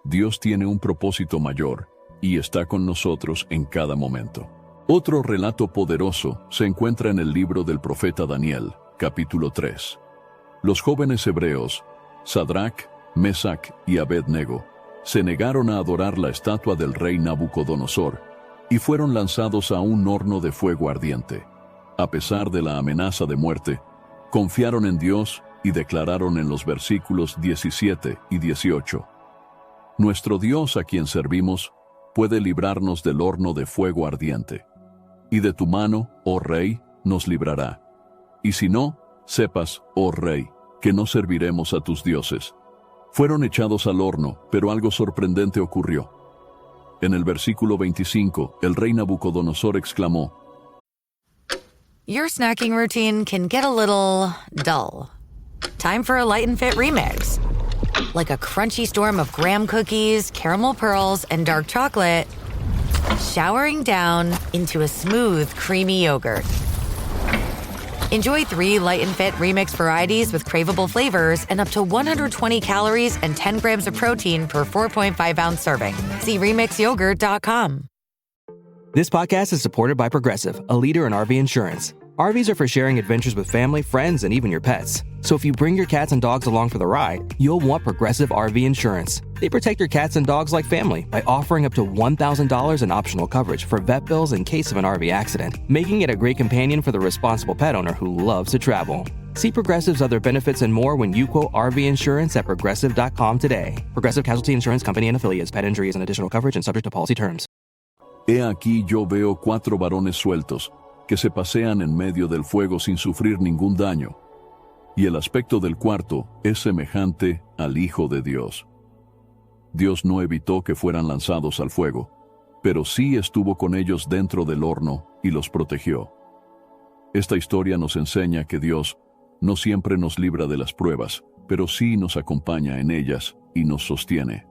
Dios tiene un propósito mayor y está con nosotros en cada momento. Otro relato poderoso se encuentra en el libro del profeta Daniel, capítulo 3. Los jóvenes hebreos, Sadrach, Mesach y Abed-nego, se negaron a adorar la estatua del rey Nabucodonosor y fueron lanzados a un horno de fuego ardiente. A pesar de la amenaza de muerte, confiaron en Dios y declararon en los versículos 17 y 18: «Nuestro Dios, a quien servimos, puede librarnos del horno de fuego ardiente. Y de tu mano, oh rey, nos librará. Y si no, sepas, oh rey, que no serviremos a tus dioses». Fueron echados al horno, pero algo sorprendente ocurrió. En el versículo 25, el rey Nabucodonosor exclamó: Your snacking routine can get a little dull. Time for a light and fit remix. Like a crunchy storm of graham cookies, caramel pearls, and dark chocolate, showering down into a smooth, creamy yogurt. Enjoy 3 light and fit remix varieties with craveable flavors and up to 120 calories and 10 grams of protein per 4.5-ounce serving. See RemixYogurt.com. This podcast is supported by Progressive, a leader in RV insurance. RVs are for sharing adventures with family, friends, and even your pets. So if you bring your cats and dogs along for the ride, you'll want Progressive RV Insurance. They protect your cats and dogs like family by offering up to $1,000 in optional coverage for vet bills in case of an RV accident, making it a great companion for the responsible pet owner who loves to travel. See Progressive's other benefits and more when you quote RV Insurance at Progressive.com today. Progressive Casualty Insurance Company and Affiliates. Pet injuries and additional coverage and subject to policy terms. He aquí yo veo 4 varones sueltos, que se pasean en medio del fuego sin sufrir ningún daño, y el aspecto del cuarto es semejante al Hijo de Dios. Dios no evitó que fueran lanzados al fuego, pero sí estuvo con ellos dentro del horno y los protegió. Esta historia nos enseña que Dios no siempre nos libra de las pruebas, pero sí nos acompaña en ellas y nos sostiene.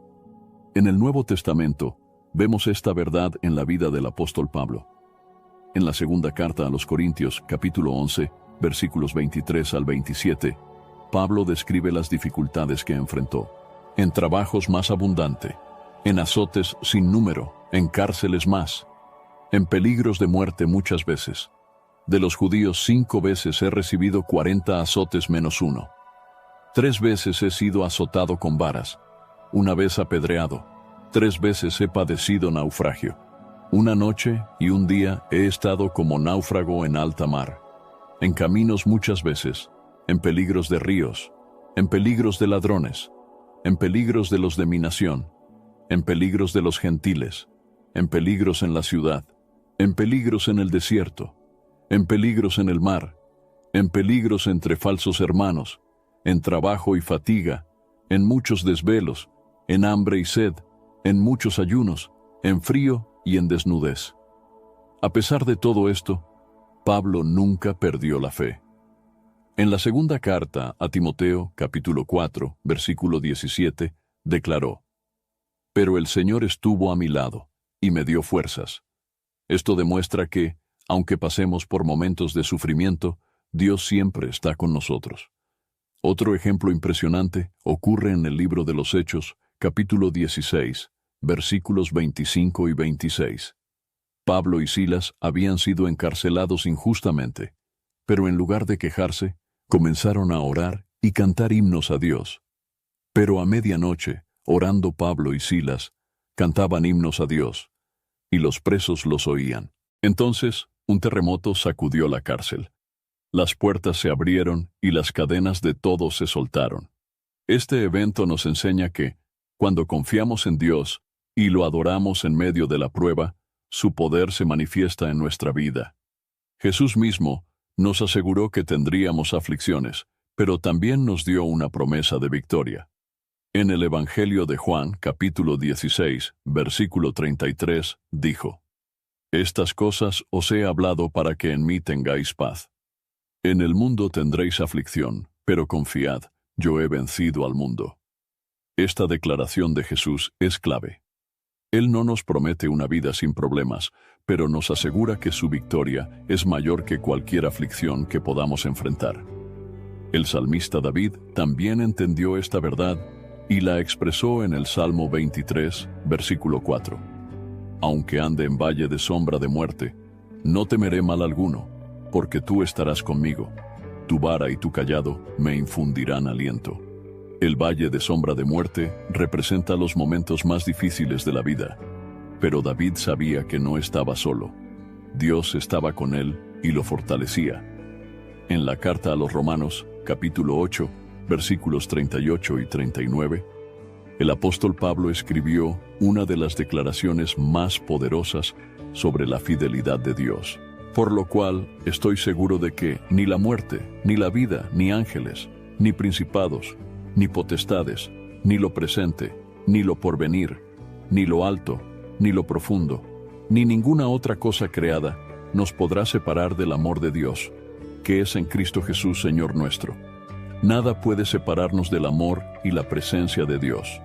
En el Nuevo Testamento, vemos esta verdad en la vida del apóstol Pablo. En la segunda carta a los Corintios, capítulo 11, versículos 23 al 27, Pablo describe las dificultades que enfrentó. En trabajos más abundante, en azotes sin número, en cárceles más, en peligros de muerte muchas veces. De los judíos 5 veces he recibido 40 azotes menos 1. 3 veces he sido azotado con varas, 1 vez apedreado, 3 veces he padecido naufragio. 1 noche y 1 día he estado como náufrago en alta mar, en caminos muchas veces, en peligros de ríos, en peligros de ladrones, en peligros de los de mi nación, en peligros de los gentiles, en peligros en la ciudad, en peligros en el desierto, en peligros en el mar, en peligros entre falsos hermanos, en trabajo y fatiga, en muchos desvelos, en hambre y sed, en muchos ayunos, en frío y en desnudez. A pesar de todo esto, Pablo nunca perdió la fe. En la segunda carta a Timoteo, capítulo 4, versículo 17, declaró: «Pero el Señor estuvo a mi lado y me dio fuerzas». Esto demuestra que, aunque pasemos por momentos de sufrimiento, Dios siempre está con nosotros. Otro ejemplo impresionante ocurre en el libro de los Hechos, capítulo 16, versículos 25 y 26. Pablo y Silas habían sido encarcelados injustamente, pero en lugar de quejarse, comenzaron a orar y cantar himnos a Dios. Pero a medianoche, orando Pablo y Silas, cantaban himnos a Dios, y los presos los oían. Entonces, un terremoto sacudió la cárcel. Las puertas se abrieron y las cadenas de todos se soltaron. Este evento nos enseña que, cuando confiamos en Dios y lo adoramos en medio de la prueba, su poder se manifiesta en nuestra vida. Jesús mismo nos aseguró que tendríamos aflicciones, pero también nos dio una promesa de victoria. En el Evangelio de Juan, capítulo 16, versículo 33, dijo: Estas cosas os he hablado para que en mí tengáis paz. En el mundo tendréis aflicción, pero confiad, yo he vencido al mundo. Esta declaración de Jesús es clave. Él no nos promete una vida sin problemas, pero nos asegura que su victoria es mayor que cualquier aflicción que podamos enfrentar. El salmista David también entendió esta verdad y la expresó en el Salmo 23, versículo 4. Aunque ande en valle de sombra de muerte, no temeré mal alguno, porque tú estarás conmigo. Tu vara y tu callado me infundirán aliento. El valle de sombra de muerte representa los momentos más difíciles de la vida, pero David sabía que no estaba solo. Dios estaba con él y lo fortalecía. En la carta a los Romanos, capítulo 8, versículos 38 y 39, el apóstol Pablo escribió una de las declaraciones más poderosas sobre la fidelidad de Dios. Por lo cual estoy seguro de que ni la muerte, ni la vida, ni ángeles, ni principados, ni potestades, ni lo presente, ni lo porvenir, ni lo alto, ni lo profundo, ni ninguna otra cosa creada nos podrá separar del amor de Dios, que es en Cristo Jesús, Señor nuestro. Nada puede separarnos del amor y la presencia de Dios,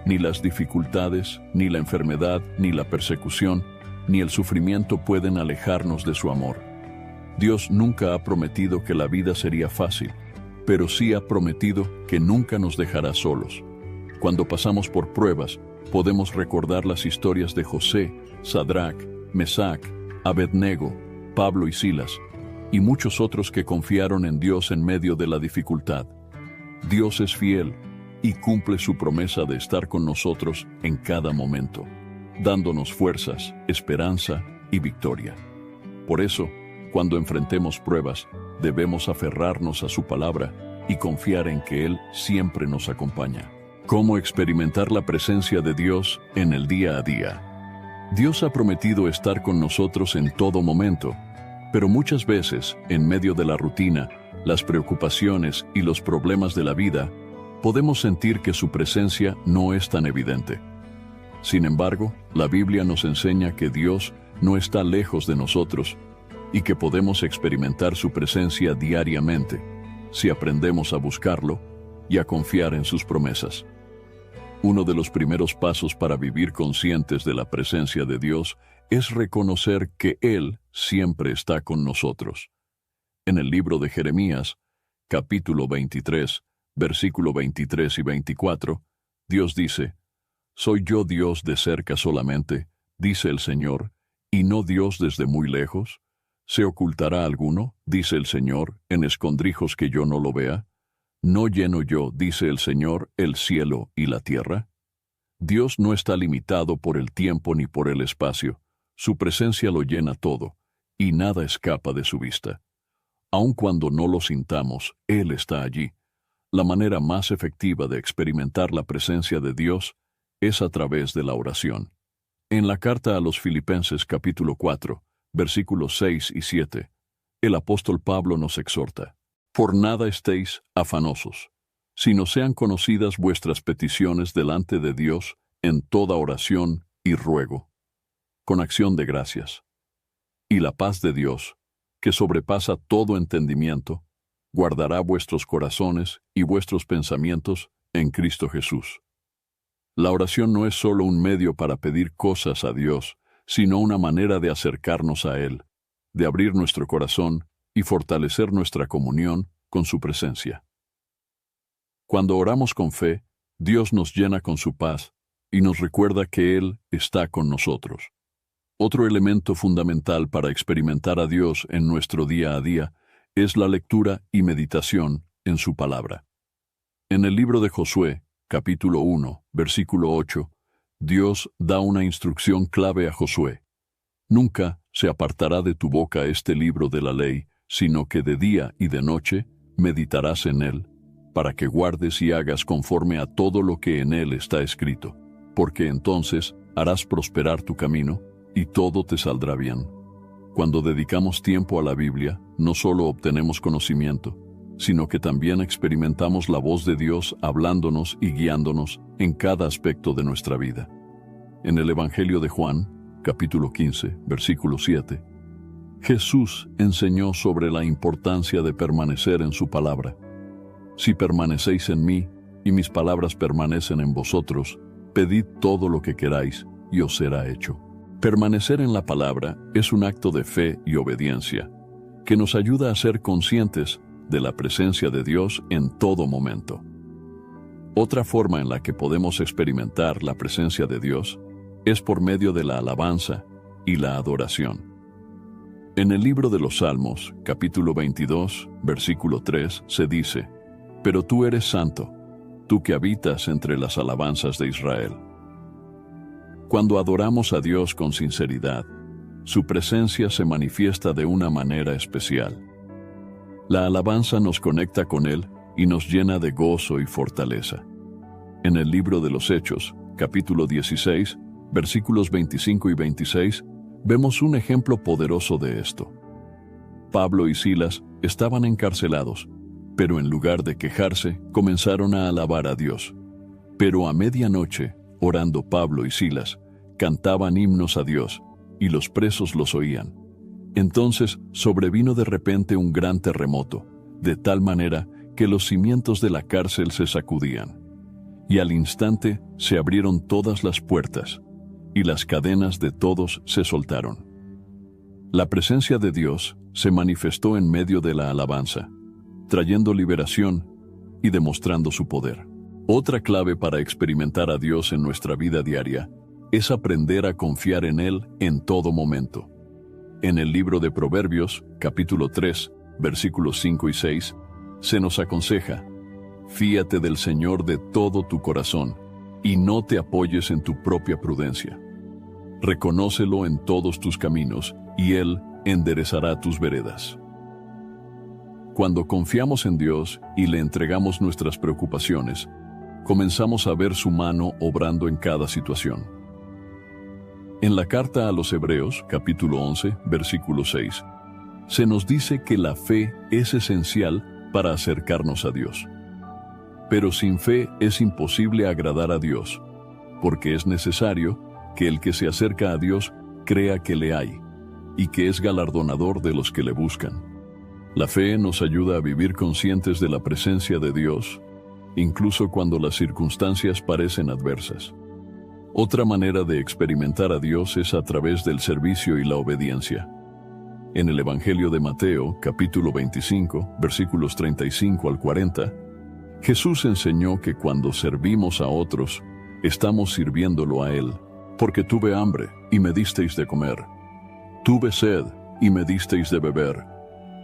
ni las dificultades, ni la enfermedad, ni la persecución, ni el sufrimiento pueden alejarnos de su amor. Dios nunca ha prometido que la vida sería fácil, pero sí ha prometido que nunca nos dejará solos. Cuando pasamos por pruebas, podemos recordar las historias de José, Sadrach, Mesac, Abednego, Pablo y Silas, y muchos otros que confiaron en Dios en medio de la dificultad. Dios es fiel y cumple su promesa de estar con nosotros en cada momento, dándonos fuerzas, esperanza y victoria. Por eso, cuando enfrentemos pruebas, debemos aferrarnos a su palabra y confiar en que Él siempre nos acompaña. ¿Cómo experimentar la presencia de Dios en el día a día? Dios ha prometido estar con nosotros en todo momento, pero muchas veces, en medio de la rutina, las preocupaciones y los problemas de la vida, podemos sentir que su presencia no es tan evidente. Sin embargo, la Biblia nos enseña que Dios no está lejos de nosotros y que podemos experimentar su presencia diariamente si aprendemos a buscarlo y a confiar en sus promesas. Uno de los primeros pasos para vivir conscientes de la presencia de Dios es reconocer que Él siempre está con nosotros. En el libro de Jeremías, capítulo 23, versículo 23 y 24, Dios dice: «¿Soy yo Dios de cerca solamente, dice el Señor, y no Dios desde muy lejos? ¿Se ocultará alguno, dice el Señor, en escondrijos que yo no lo vea? ¿No lleno yo, dice el Señor, el cielo y la tierra?» Dios no está limitado por el tiempo ni por el espacio. Su presencia lo llena todo, y nada escapa de su vista. Aun cuando no lo sintamos, Él está allí. La manera más efectiva de experimentar la presencia de Dios es a través de la oración. En la carta a los Filipenses capítulo 4, versículos 6 y 7, el apóstol Pablo nos exhorta: «Por nada estéis afanosos, sino sean conocidas vuestras peticiones delante de Dios en toda oración y ruego, con acción de gracias. Y la paz de Dios, que sobrepasa todo entendimiento, guardará vuestros corazones y vuestros pensamientos en Cristo Jesús». La oración no es solo un medio para pedir cosas a Dios, sino una manera de acercarnos a Él, de abrir nuestro corazón y fortalecer nuestra comunión con su presencia. Cuando oramos con fe, Dios nos llena con su paz y nos recuerda que Él está con nosotros. Otro elemento fundamental para experimentar a Dios en nuestro día a día es la lectura y meditación en su palabra. En el libro de Josué, capítulo 1, versículo 8, Dios da una instrucción clave a Josué. Nunca se apartará de tu boca este libro de la ley, sino que de día y de noche meditarás en él, para que guardes y hagas conforme a todo lo que en él está escrito, porque entonces harás prosperar tu camino y todo te saldrá bien. Cuando dedicamos tiempo a la Biblia, no solo obtenemos conocimiento, sino que también experimentamos la voz de Dios hablándonos y guiándonos en cada aspecto de nuestra vida. En el Evangelio de Juan, capítulo 15, versículo 7, Jesús enseñó sobre la importancia de permanecer en su palabra. Si permanecéis en mí y mis palabras permanecen en vosotros, pedid todo lo que queráis y os será hecho. Permanecer en la palabra es un acto de fe y obediencia que nos ayuda a ser conscientes de la presencia de Dios en todo momento. Otra forma en la que podemos experimentar la presencia de Dios es por medio de la alabanza y la adoración. En el libro de los Salmos, capítulo 22, versículo 3, se dice: «Pero tú eres santo, tú que habitas entre las alabanzas de Israel». Cuando adoramos a Dios con sinceridad, su presencia se manifiesta de una manera especial. La alabanza nos conecta con Él y nos llena de gozo y fortaleza. En el libro de los Hechos, capítulo 16, versículos 25 y 26, vemos un ejemplo poderoso de esto. Pablo y Silas estaban encarcelados, pero en lugar de quejarse, comenzaron a alabar a Dios. Pero a medianoche, orando Pablo y Silas, cantaban himnos a Dios, y los presos los oían. Entonces sobrevino de repente un gran terremoto, de tal manera que los cimientos de la cárcel se sacudían. Y al instante se abrieron todas las puertas, y las cadenas de todos se soltaron. La presencia de Dios se manifestó en medio de la alabanza, trayendo liberación y demostrando su poder. Otra clave para experimentar a Dios en nuestra vida diaria es aprender a confiar en Él en todo momento. En el libro de Proverbios, capítulo 3, versículos 5 y 6, se nos aconseja: «Fíate del Señor de todo tu corazón, y no te apoyes en tu propia prudencia. Reconócelo en todos tus caminos, y Él enderezará tus veredas». Cuando confiamos en Dios y le entregamos nuestras preocupaciones, comenzamos a ver su mano obrando en cada situación. En la carta a los Hebreos, capítulo 11, versículo 6, se nos dice que la fe es esencial para acercarnos a Dios. Pero sin fe es imposible agradar a Dios, porque es necesario que el que se acerca a Dios crea que le hay, y que es galardonador de los que le buscan. La fe nos ayuda a vivir conscientes de la presencia de Dios, incluso cuando las circunstancias parecen adversas. Otra manera de experimentar a Dios es a través del servicio y la obediencia. En el Evangelio de Mateo, capítulo 25, versículos 35 al 40, Jesús enseñó que cuando servimos a otros, estamos sirviéndolo a Él, porque tuve hambre y me disteis de comer. Tuve sed y me disteis de beber.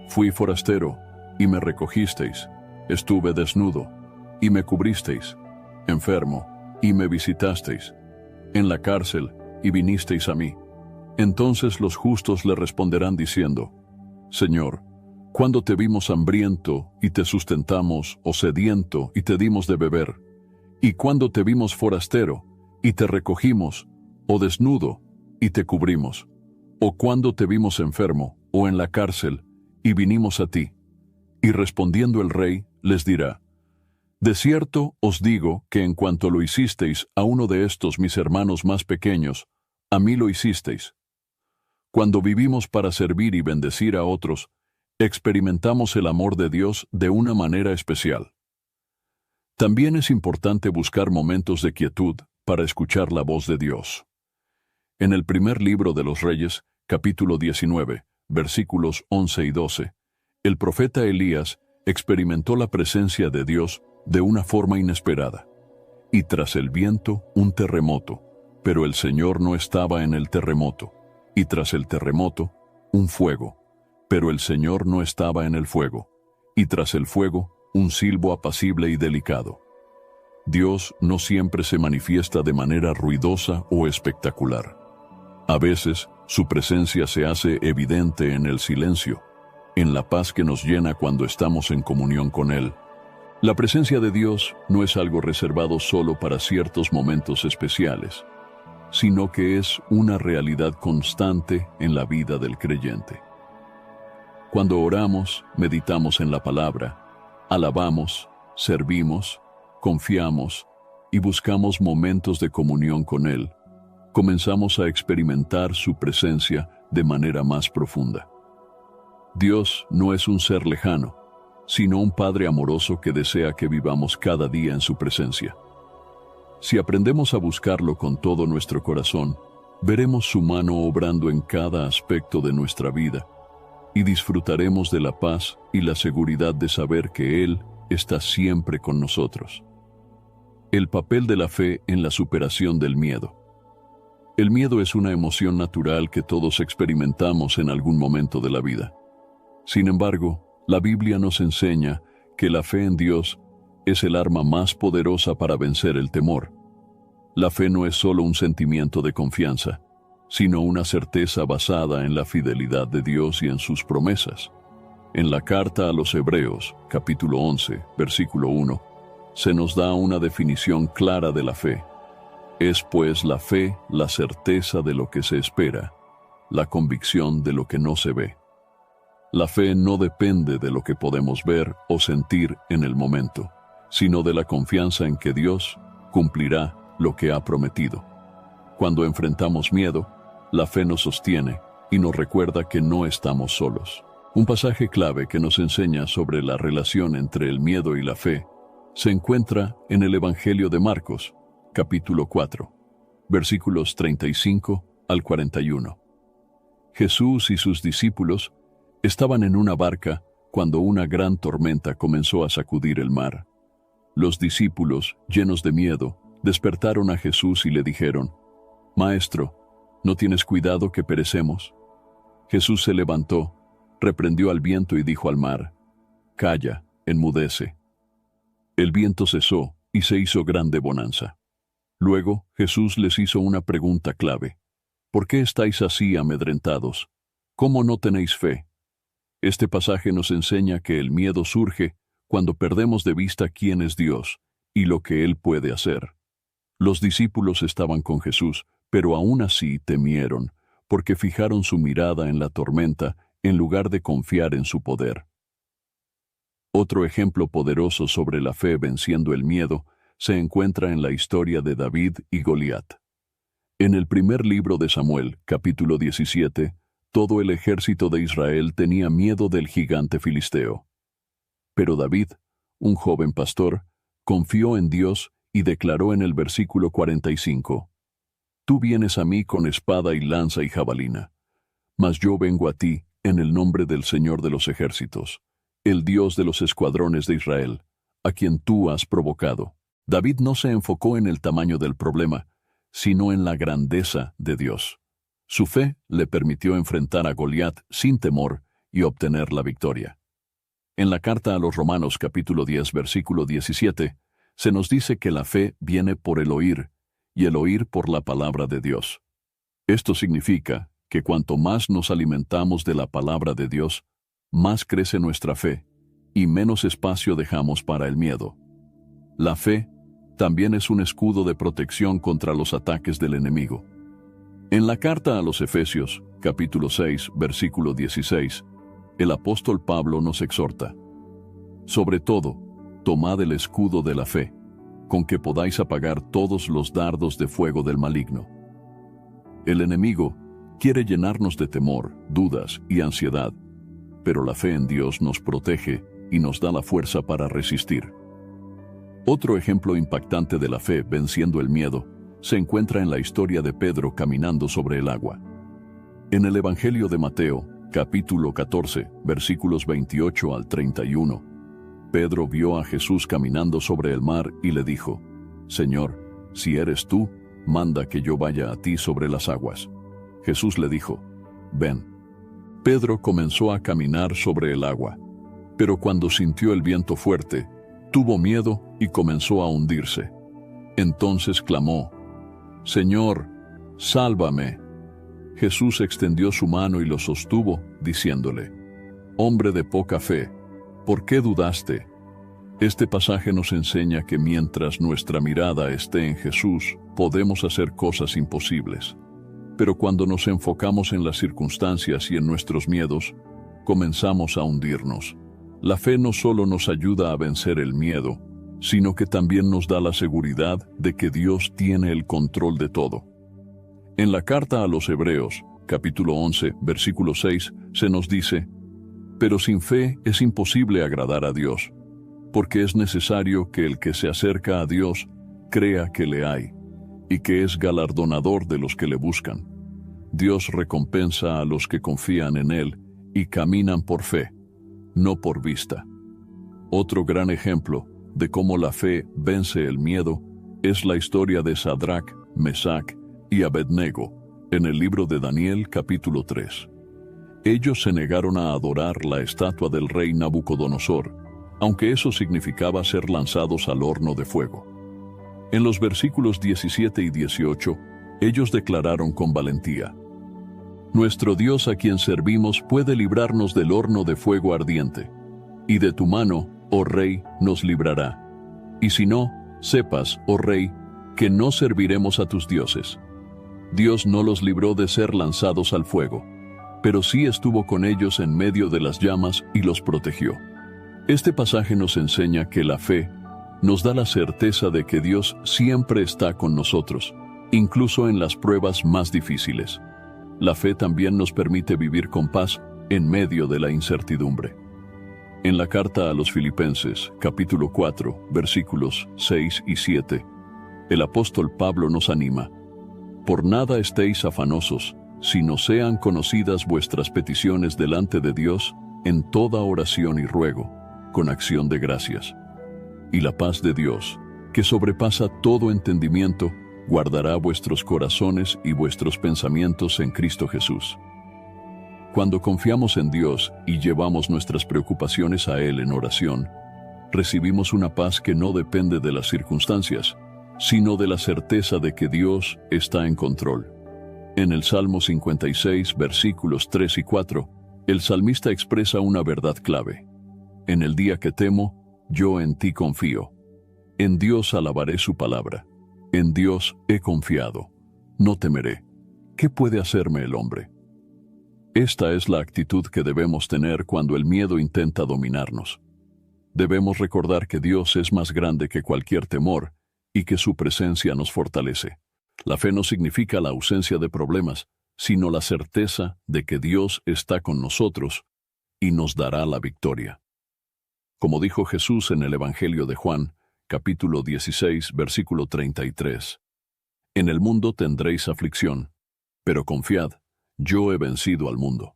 Fui forastero y me recogisteis. Estuve desnudo y me cubristeis. Enfermo y me visitasteis. En la cárcel y vinisteis a mí. Entonces los justos le responderán diciendo: Señor, ¿cuándo te vimos hambriento y te sustentamos, o sediento y te dimos de beber? ¿Y cuándo te vimos forastero y te recogimos, o desnudo y te cubrimos? ¿O cuándo te vimos enfermo o en la cárcel y vinimos a ti? Y respondiendo el rey les dirá: De cierto os digo que en cuanto lo hicisteis a uno de estos mis hermanos más pequeños, a mí lo hicisteis. Cuando vivimos para servir y bendecir a otros, experimentamos el amor de Dios de una manera especial. También es importante buscar momentos de quietud para escuchar la voz de Dios. En el primer libro de los Reyes, capítulo 19, versículos 11 y 12, el profeta Elías experimentó la presencia de Dios de una forma inesperada. Y tras el viento, un terremoto, pero el Señor no estaba en el terremoto. Y tras el terremoto, un fuego, pero el Señor no estaba en el fuego. Y tras el fuego, un silbo apacible y delicado. Dios no siempre se manifiesta de manera ruidosa o espectacular. A veces, su presencia se hace evidente en el silencio, en la paz que nos llena cuando estamos en comunión con Él. La presencia de Dios no es algo reservado solo para ciertos momentos especiales, sino que es una realidad constante en la vida del creyente. Cuando oramos, meditamos en la palabra, alabamos, servimos, confiamos y buscamos momentos de comunión con Él, comenzamos a experimentar su presencia de manera más profunda. Dios no es un ser lejano, sino un Padre amoroso que desea que vivamos cada día en su presencia. Si aprendemos a buscarlo con todo nuestro corazón, veremos su mano obrando en cada aspecto de nuestra vida y disfrutaremos de la paz y la seguridad de saber que Él está siempre con nosotros. El papel de la fe en la superación del miedo. El miedo es una emoción natural que todos experimentamos en algún momento de la vida. Sin embargo, la Biblia nos enseña que la fe en Dios es el arma más poderosa para vencer el temor. La fe no es solo un sentimiento de confianza, sino una certeza basada en la fidelidad de Dios y en sus promesas. En la carta a los Hebreos, capítulo 11, versículo 1, se nos da una definición clara de la fe. Es pues la fe la certeza de lo que se espera, la convicción de lo que no se ve. La fe no depende de lo que podemos ver o sentir en el momento, sino de la confianza en que Dios cumplirá lo que ha prometido. Cuando enfrentamos miedo, la fe nos sostiene y nos recuerda que no estamos solos. Un pasaje clave que nos enseña sobre la relación entre el miedo y la fe se encuentra en el Evangelio de Marcos, capítulo 4, versículos 35 al 41. Jesús y sus discípulos estaban en una barca cuando una gran tormenta comenzó a sacudir el mar. Los discípulos, llenos de miedo, despertaron a Jesús y le dijeron: «Maestro, ¿no tienes cuidado que perecemos?» Jesús se levantó, reprendió al viento y dijo al mar: «Calla, enmudece». El viento cesó y se hizo grande bonanza. Luego Jesús les hizo una pregunta clave: ¿por qué estáis así amedrentados? ¿Cómo no tenéis fe? Este pasaje nos enseña que el miedo surge cuando perdemos de vista quién es Dios y lo que Él puede hacer. Los discípulos estaban con Jesús, pero aún así temieron, porque fijaron su mirada en la tormenta en lugar de confiar en su poder. Otro ejemplo poderoso sobre la fe venciendo el miedo se encuentra en la historia de David y Goliat. En el primer libro de Samuel, capítulo 17, todo el ejército de Israel tenía miedo del gigante filisteo. Pero David, un joven pastor, confió en Dios y declaró en el versículo 45: «Tú vienes a mí con espada y lanza y jabalina, mas yo vengo a ti en el nombre del Señor de los ejércitos, el Dios de los escuadrones de Israel, a quien tú has provocado». David no se enfocó en el tamaño del problema, sino en la grandeza de Dios. Su fe le permitió enfrentar a Goliat sin temor y obtener la victoria. En la carta a los Romanos capítulo 10 versículo 17, se nos dice que la fe viene por el oír, y el oír por la palabra de Dios. Esto significa que cuanto más nos alimentamos de la palabra de Dios, más crece nuestra fe, y menos espacio dejamos para el miedo. La fe también es un escudo de protección contra los ataques del enemigo. En la carta a los Efesios, capítulo 6, versículo 16, el apóstol Pablo nos exhorta: «Sobre todo, tomad el escudo de la fe, con que podáis apagar todos los dardos de fuego del maligno». El enemigo quiere llenarnos de temor, dudas y ansiedad, pero la fe en Dios nos protege y nos da la fuerza para resistir. Otro ejemplo impactante de la fe venciendo el miedo se encuentra en la historia de Pedro caminando sobre el agua. En el Evangelio de Mateo, capítulo 14, versículos 28 al 31, Pedro vio a Jesús caminando sobre el mar y le dijo: Señor, si eres tú, manda que yo vaya a ti sobre las aguas. Jesús le dijo: Ven. Pedro comenzó a caminar sobre el agua, pero cuando sintió el viento fuerte, tuvo miedo y comenzó a hundirse. Entonces clamó: Señor, sálvame. Jesús extendió su mano y lo sostuvo, diciéndole: Hombre de poca fe, ¿por qué dudaste? Este pasaje nos enseña que mientras nuestra mirada esté en Jesús, podemos hacer cosas imposibles. Pero cuando nos enfocamos en las circunstancias y en nuestros miedos, comenzamos a hundirnos. La fe no solo nos ayuda a vencer el miedo, sino que también nos da la seguridad de que Dios tiene el control de todo. En la carta a los Hebreos, capítulo 11, versículo 6, se nos dice: Pero sin fe es imposible agradar a Dios, porque es necesario que el que se acerca a Dios crea que le hay, y que es galardonador de los que le buscan. Dios recompensa a los que confían en Él y caminan por fe, no por vista. Otro gran ejemplo de cómo la fe vence el miedo es la historia de Sadrach, Mesach y Abednego en el libro de Daniel capítulo 3. Ellos se negaron a adorar la estatua del rey Nabucodonosor, aunque eso significaba ser lanzados al horno de fuego. En los versículos 17 y 18, ellos declararon con valentía: Nuestro Dios a quien servimos puede librarnos del horno de fuego ardiente, y de tu mano, oh rey, nos librará. Y si no, sepas, oh rey, que no serviremos a tus dioses. Dios no los libró de ser lanzados al fuego, pero sí estuvo con ellos en medio de las llamas y los protegió. Este pasaje nos enseña que la fe nos da la certeza de que Dios siempre está con nosotros, incluso en las pruebas más difíciles. La fe también nos permite vivir con paz en medio de la incertidumbre. En la carta a los Filipenses, capítulo 4, versículos 6 y 7, el apóstol Pablo nos anima: Por nada estéis afanosos, sino sean conocidas vuestras peticiones delante de Dios en toda oración y ruego, con acción de gracias. Y la paz de Dios, que sobrepasa todo entendimiento, guardará vuestros corazones y vuestros pensamientos en Cristo Jesús. Cuando confiamos en Dios y llevamos nuestras preocupaciones a Él en oración, recibimos una paz que no depende de las circunstancias, sino de la certeza de que Dios está en control. En el Salmo 56, versículos 3 y 4, el salmista expresa una verdad clave: En el día que temo, yo en ti confío. En Dios alabaré su palabra. En Dios he confiado. No temeré. ¿Qué puede hacerme el hombre? Esta es la actitud que debemos tener cuando el miedo intenta dominarnos. Debemos recordar que Dios es más grande que cualquier temor y que su presencia nos fortalece. La fe no significa la ausencia de problemas, sino la certeza de que Dios está con nosotros y nos dará la victoria. Como dijo Jesús en el Evangelio de Juan, capítulo 16, versículo 33, En el mundo tendréis aflicción, pero confiad, yo he vencido al mundo.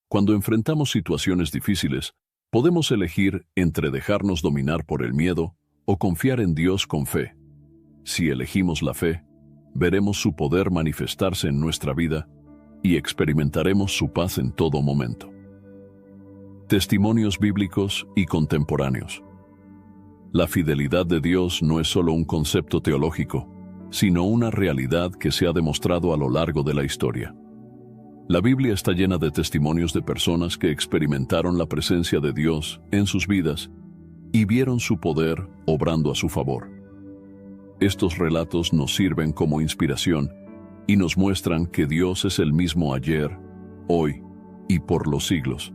Cuando enfrentamos situaciones difíciles, podemos elegir entre dejarnos dominar por el miedo o confiar en Dios con fe. Si elegimos la fe, veremos su poder manifestarse en nuestra vida y experimentaremos su paz en todo momento. Testimonios bíblicos y contemporáneos. La fidelidad de Dios no es solo un concepto teológico, sino una realidad que se ha demostrado a lo largo de la historia. La Biblia está llena de testimonios de personas que experimentaron la presencia de Dios en sus vidas y vieron su poder obrando a su favor. Estos relatos nos sirven como inspiración y nos muestran que Dios es el mismo ayer, hoy y por los siglos.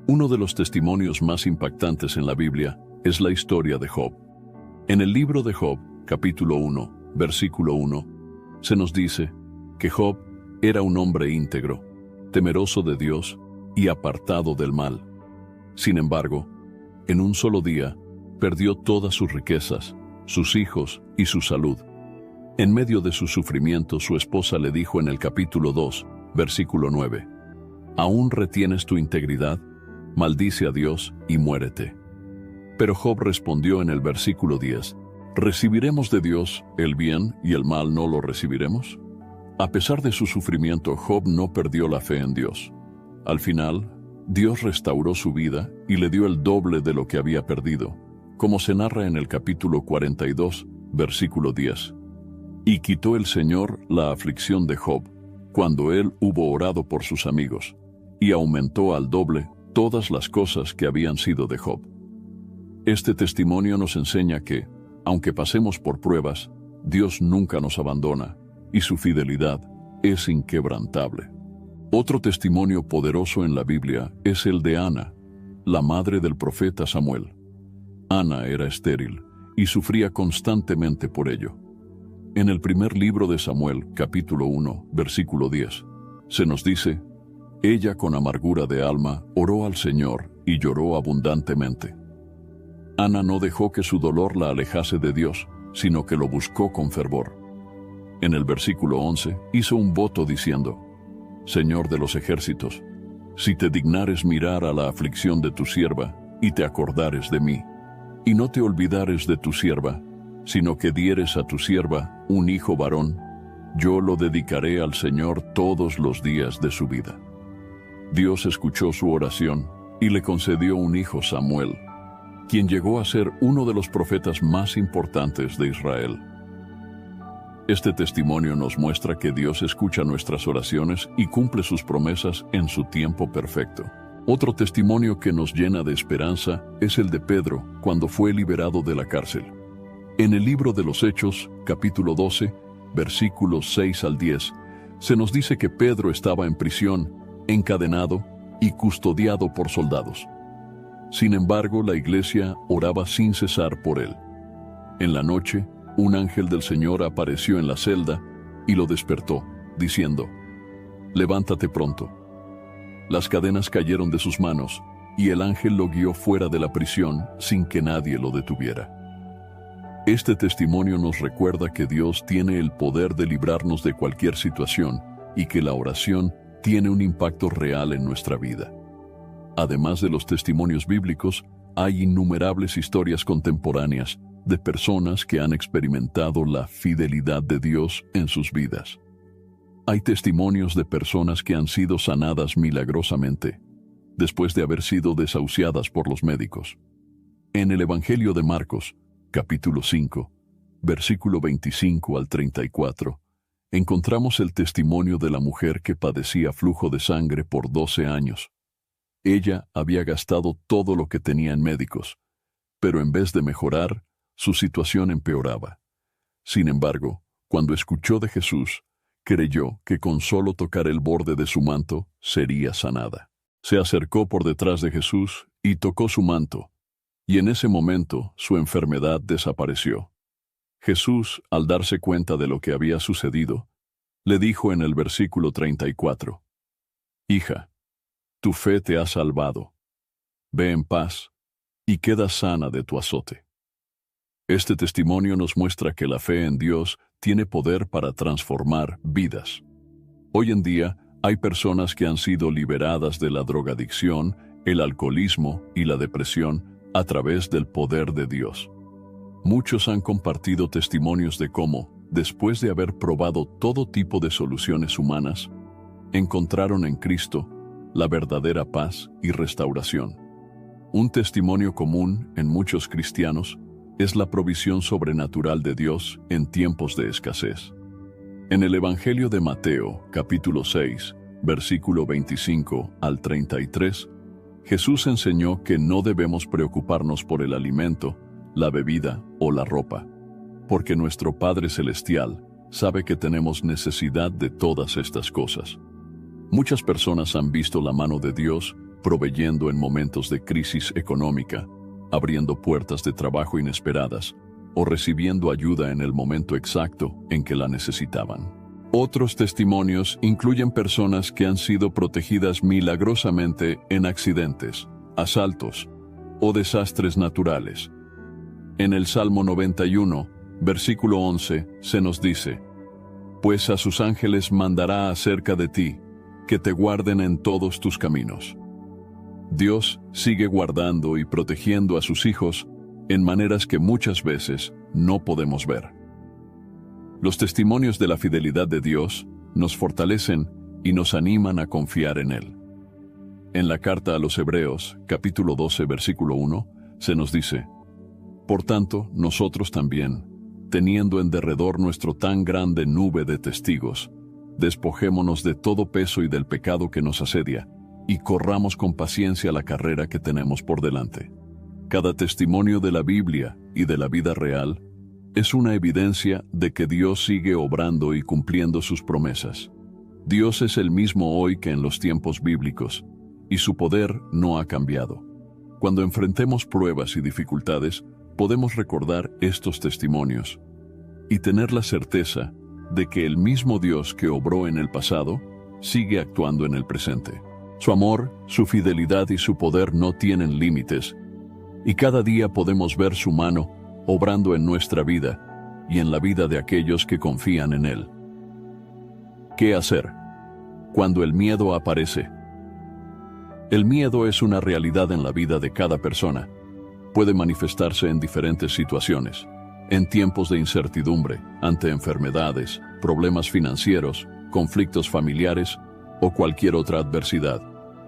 Uno de los testimonios más impactantes en la Biblia es la historia de Job. En el libro de Job, capítulo 1, versículo 1, se nos dice que Job era un hombre íntegro, temeroso de Dios y apartado del mal. Sin embargo, en un solo día, perdió todas sus riquezas, sus hijos y su salud. En medio de su sufrimiento, su esposa le dijo en el capítulo 2, versículo 9, ¿Aún retienes tu integridad? Maldice a Dios y muérete. Pero Job respondió en el versículo 10, ¿recibiremos de Dios el bien y el mal no lo recibiremos? A pesar de su sufrimiento, Job no perdió la fe en Dios. Al final, Dios restauró su vida y le dio el doble de lo que había perdido, como se narra en el capítulo 42, versículo 10. Y quitó el Señor la aflicción de Job, cuando él hubo orado por sus amigos, y aumentó al doble todas las cosas que habían sido de Job. Este testimonio nos enseña que, aunque pasemos por pruebas, Dios nunca nos abandona, y su fidelidad es inquebrantable. Otro testimonio poderoso en la Biblia es el de Ana, la madre del profeta Samuel. Ana era estéril y sufría constantemente por ello. En el primer libro de Samuel, capítulo 1, versículo 10, se nos dice, ella con amargura de alma oró al Señor y lloró abundantemente. Ana no dejó que su dolor la alejase de Dios, sino que lo buscó con fervor. En el versículo 11 hizo un voto diciendo, Señor de los ejércitos, si te dignares mirar a la aflicción de tu sierva y te acordares de mí, y no te olvidares de tu sierva, sino que dieres a tu sierva un hijo varón, yo lo dedicaré al Señor todos los días de su vida. Dios escuchó su oración y le concedió un hijo, Samuel, quien llegó a ser uno de los profetas más importantes de Israel. Este testimonio nos muestra que Dios escucha nuestras oraciones y cumple sus promesas en su tiempo perfecto. Otro testimonio que nos llena de esperanza es el de Pedro cuando fue liberado de la cárcel. En el libro de los Hechos, capítulo 12, versículos 6 al 10, se nos dice que Pedro estaba en prisión, encadenado y custodiado por soldados. Sin embargo, la iglesia oraba sin cesar por él. En la noche, un ángel del Señor apareció en la celda y lo despertó, diciendo, «Levántate pronto». Las cadenas cayeron de sus manos y el ángel lo guió fuera de la prisión sin que nadie lo detuviera. Este testimonio nos recuerda que Dios tiene el poder de librarnos de cualquier situación y que la oración tiene un impacto real en nuestra vida. Además de los testimonios bíblicos, hay innumerables historias contemporáneas de personas que han experimentado la fidelidad de Dios en sus vidas. Hay testimonios de personas que han sido sanadas milagrosamente, después de haber sido desahuciadas por los médicos. En el Evangelio de Marcos, capítulo 5, versículo 25 al 34, encontramos el testimonio de la mujer que padecía flujo de sangre por 12 años. Ella había gastado todo lo que tenía en médicos, pero en vez de mejorar, su situación empeoraba. Sin embargo, cuando escuchó de Jesús, creyó que con solo tocar el borde de su manto sería sanada. Se acercó por detrás de Jesús y tocó su manto, y en ese momento su enfermedad desapareció. Jesús, al darse cuenta de lo que había sucedido, le dijo en el versículo 34, «Hija, tu fe te ha salvado. Ve en paz y queda sana de tu azote». Este testimonio nos muestra que la fe en Dios tiene poder para transformar vidas. Hoy en día hay personas que han sido liberadas de la drogadicción, el alcoholismo y la depresión a través del poder de Dios. Muchos han compartido testimonios de cómo, después de haber probado todo tipo de soluciones humanas, encontraron en Cristo la verdadera paz y restauración. Un testimonio común en muchos cristianos es la provisión sobrenatural de Dios en tiempos de escasez. En el Evangelio de Mateo, capítulo 6, versículo 25 al 33, Jesús enseñó que no debemos preocuparnos por el alimento, la bebida o la ropa, porque nuestro Padre Celestial sabe que tenemos necesidad de todas estas cosas. Muchas personas han visto la mano de Dios proveyendo en momentos de crisis económica, abriendo puertas de trabajo inesperadas o recibiendo ayuda en el momento exacto en que la necesitaban. Otros testimonios incluyen personas que han sido protegidas milagrosamente en accidentes, asaltos o desastres naturales. En el Salmo 91, versículo 11, se nos dice, «Pues a sus ángeles mandará acerca de ti, que te guarden en todos tus caminos». Dios sigue guardando y protegiendo a sus hijos en maneras que muchas veces no podemos ver. Los testimonios de la fidelidad de Dios nos fortalecen y nos animan a confiar en Él. En la carta a los Hebreos, capítulo 12, versículo 1, se nos dice: Por tanto, nosotros también, teniendo en derredor nuestro tan grande nube de testigos, despojémonos de todo peso y del pecado que nos asedia, y corramos con paciencia la carrera que tenemos por delante. Cada testimonio de la Biblia y de la vida real es una evidencia de que Dios sigue obrando y cumpliendo sus promesas. Dios es el mismo hoy que en los tiempos bíblicos, y su poder no ha cambiado. Cuando enfrentemos pruebas y dificultades, podemos recordar estos testimonios y tener la certeza de que el mismo Dios que obró en el pasado sigue actuando en el presente. Su amor, su fidelidad y su poder no tienen límites, y cada día podemos ver su mano obrando en nuestra vida y en la vida de aquellos que confían en Él. ¿Qué hacer cuando el miedo aparece? El miedo es una realidad en la vida de cada persona. Puede manifestarse en diferentes situaciones, en tiempos de incertidumbre, ante enfermedades, problemas financieros, conflictos familiares o cualquier otra adversidad.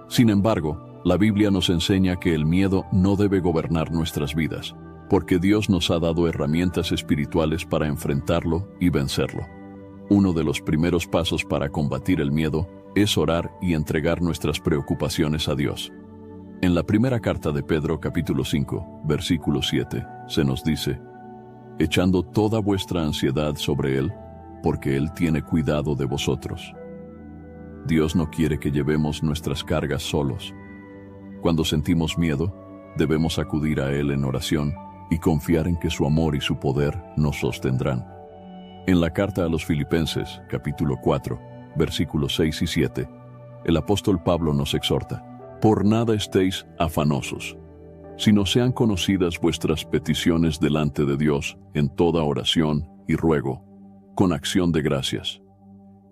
Sin embargo, la Biblia nos enseña que el miedo no debe gobernar nuestras vidas, porque Dios nos ha dado herramientas espirituales para enfrentarlo y vencerlo. Uno de los primeros pasos para combatir el miedo es orar y entregar nuestras preocupaciones a Dios. En la primera carta de Pedro, capítulo 5, versículo 7, se nos dice: echando toda vuestra ansiedad sobre Él, porque Él tiene cuidado de vosotros. Dios no quiere que llevemos nuestras cargas solos. Cuando sentimos miedo, debemos acudir a Él en oración y confiar en que su amor y su poder nos sostendrán. En la carta a los Filipenses, capítulo 4, versículos 6 y 7, el apóstol Pablo nos exhorta: por nada estéis afanosos, sino sean conocidas vuestras peticiones delante de Dios en toda oración y ruego, con acción de gracias.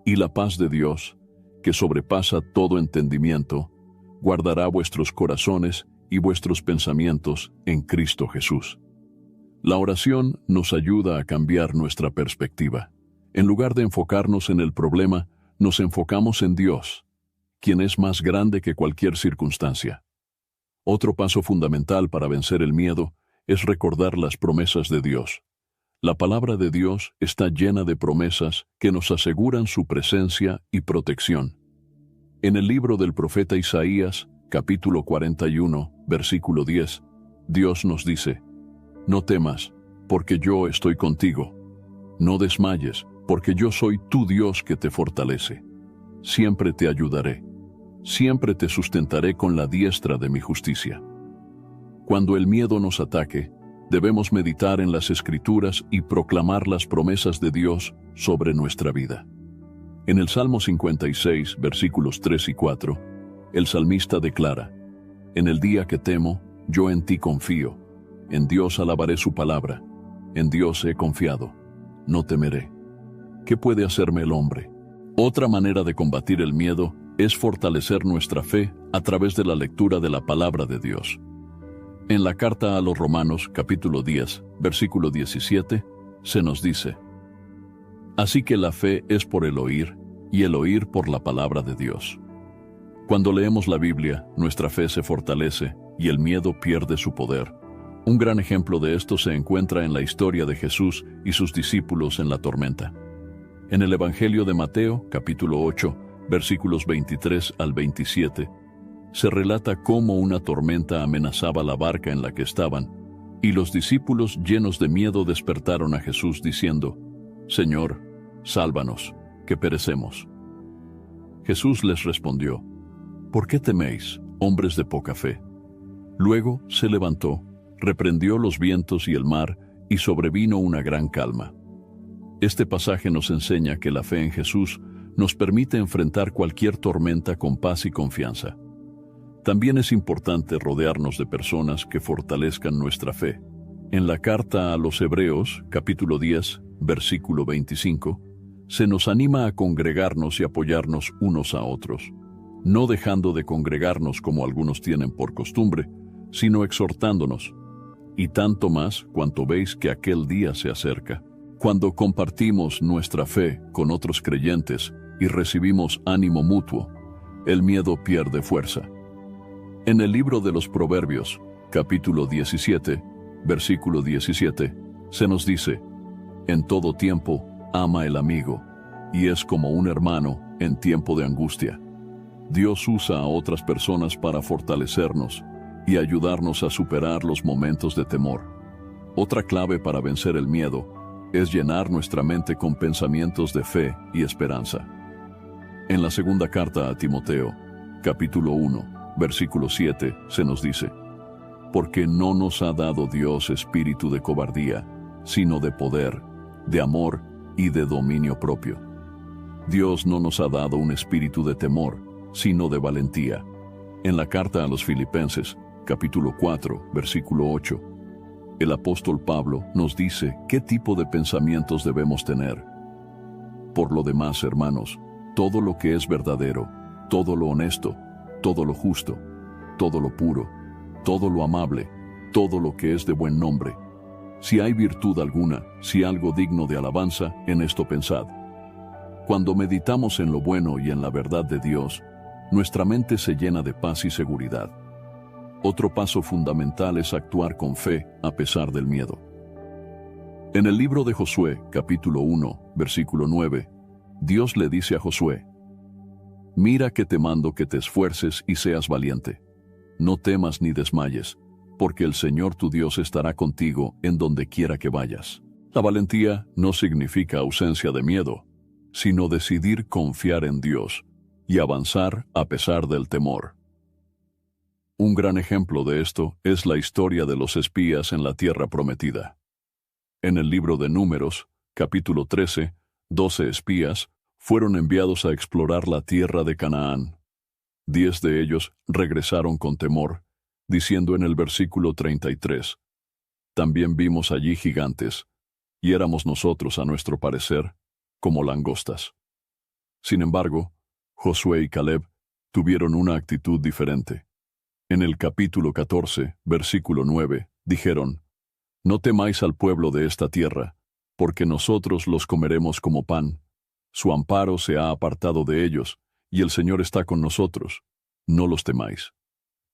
Y la paz de Dios, que sobrepasa todo entendimiento, guardará vuestros corazones y vuestros pensamientos en Cristo Jesús. La oración nos ayuda a cambiar nuestra perspectiva. En lugar de enfocarnos en el problema, nos enfocamos en Dios, quien es más grande que cualquier circunstancia. Otro paso fundamental para vencer el miedo es recordar las promesas de Dios. La palabra de Dios está llena de promesas que nos aseguran su presencia y protección. En el libro del profeta Isaías, capítulo 41, versículo 10, Dios nos dice: no temas, porque yo estoy contigo. No desmayes, porque yo soy tu Dios que te fortalece. Siempre te ayudaré. Siempre te sustentaré con la diestra de mi justicia. Cuando el miedo nos ataque, debemos meditar en las Escrituras y proclamar las promesas de Dios sobre nuestra vida. En el Salmo 56, versículos 3 y 4, el salmista declara: en el día que temo, yo en ti confío. En Dios alabaré su palabra. En Dios he confiado. No temeré. ¿Qué puede hacerme el hombre? Otra manera de combatir el miedo es fortalecer nuestra fe a través de la lectura de la palabra de Dios. En la carta a los Romanos, capítulo 10, versículo 17, se nos dice: así que la fe es por el oír, y el oír por la palabra de Dios. Cuando leemos la Biblia, nuestra fe se fortalece y el miedo pierde su poder. Un gran ejemplo de esto se encuentra en la historia de Jesús y sus discípulos en la tormenta. En el Evangelio de Mateo, capítulo 8, versículos 23 al 27, se relata cómo una tormenta amenazaba la barca en la que estaban, y los discípulos llenos de miedo despertaron a Jesús diciendo: Señor, sálvanos, que perecemos. Jesús les respondió: ¿por qué teméis, hombres de poca fe? Luego se levantó, reprendió los vientos y el mar, y sobrevino una gran calma. Este pasaje nos enseña que la fe en Jesús nos permite enfrentar cualquier tormenta con paz y confianza. También es importante rodearnos de personas que fortalezcan nuestra fe. En la carta a los Hebreos, capítulo 10, versículo 25, se nos anima a congregarnos y apoyarnos unos a otros. no dejando de congregarnos como algunos tienen por costumbre, sino exhortándonos, y tanto más cuanto veis que aquel día se acerca. Cuando compartimos nuestra fe con otros creyentes y recibimos ánimo mutuo, el miedo pierde fuerza. En el libro de los Proverbios, capítulo 17, versículo 17, se nos dice: en todo tiempo ama el amigo, y es como un hermano en tiempo de angustia. Dios usa a otras personas para fortalecernos y ayudarnos a superar los momentos de temor. Otra clave para vencer el miedo es llenar nuestra mente con pensamientos de fe y esperanza. En la segunda carta a Timoteo, capítulo 1, versículo 7, se nos dice: porque no nos ha dado Dios espíritu de cobardía, sino de poder, de amor y de dominio propio. Dios no nos ha dado un espíritu de temor, sino de valentía. En la carta a los Filipenses, capítulo 4, versículo 8, el apóstol Pablo nos dice qué tipo de pensamientos debemos tener. Por lo demás, hermanos, todo lo que es verdadero, todo lo honesto, todo lo justo, todo lo puro, todo lo amable, todo lo que es de buen nombre. Si hay virtud alguna, si algo digno de alabanza, en esto pensad. Cuando meditamos en lo bueno y en la verdad de Dios, nuestra mente se llena de paz y seguridad. Otro paso fundamental es actuar con fe a pesar del miedo. En el libro de Josué, capítulo 1, versículo 9, Dios le dice a Josué: mira que te mando que te esfuerces y seas valiente. No temas ni desmayes, porque el Señor tu Dios estará contigo en donde quiera que vayas. La valentía no significa ausencia de miedo, sino decidir confiar en Dios y avanzar a pesar del temor. Un gran ejemplo de esto es la historia de los espías en la tierra prometida. En el libro de Números, capítulo 13, 12 espías fueron enviados a explorar la tierra de Canaán. 10 de ellos regresaron con temor, diciendo en el versículo 33, también vimos allí gigantes, y éramos nosotros, a nuestro parecer, como langostas. Sin embargo, Josué y Caleb tuvieron una actitud diferente. En el capítulo 14, versículo 9, dijeron: no temáis al pueblo de esta tierra, porque nosotros los comeremos como pan. Su amparo se ha apartado de ellos, y el Señor está con nosotros. No los temáis.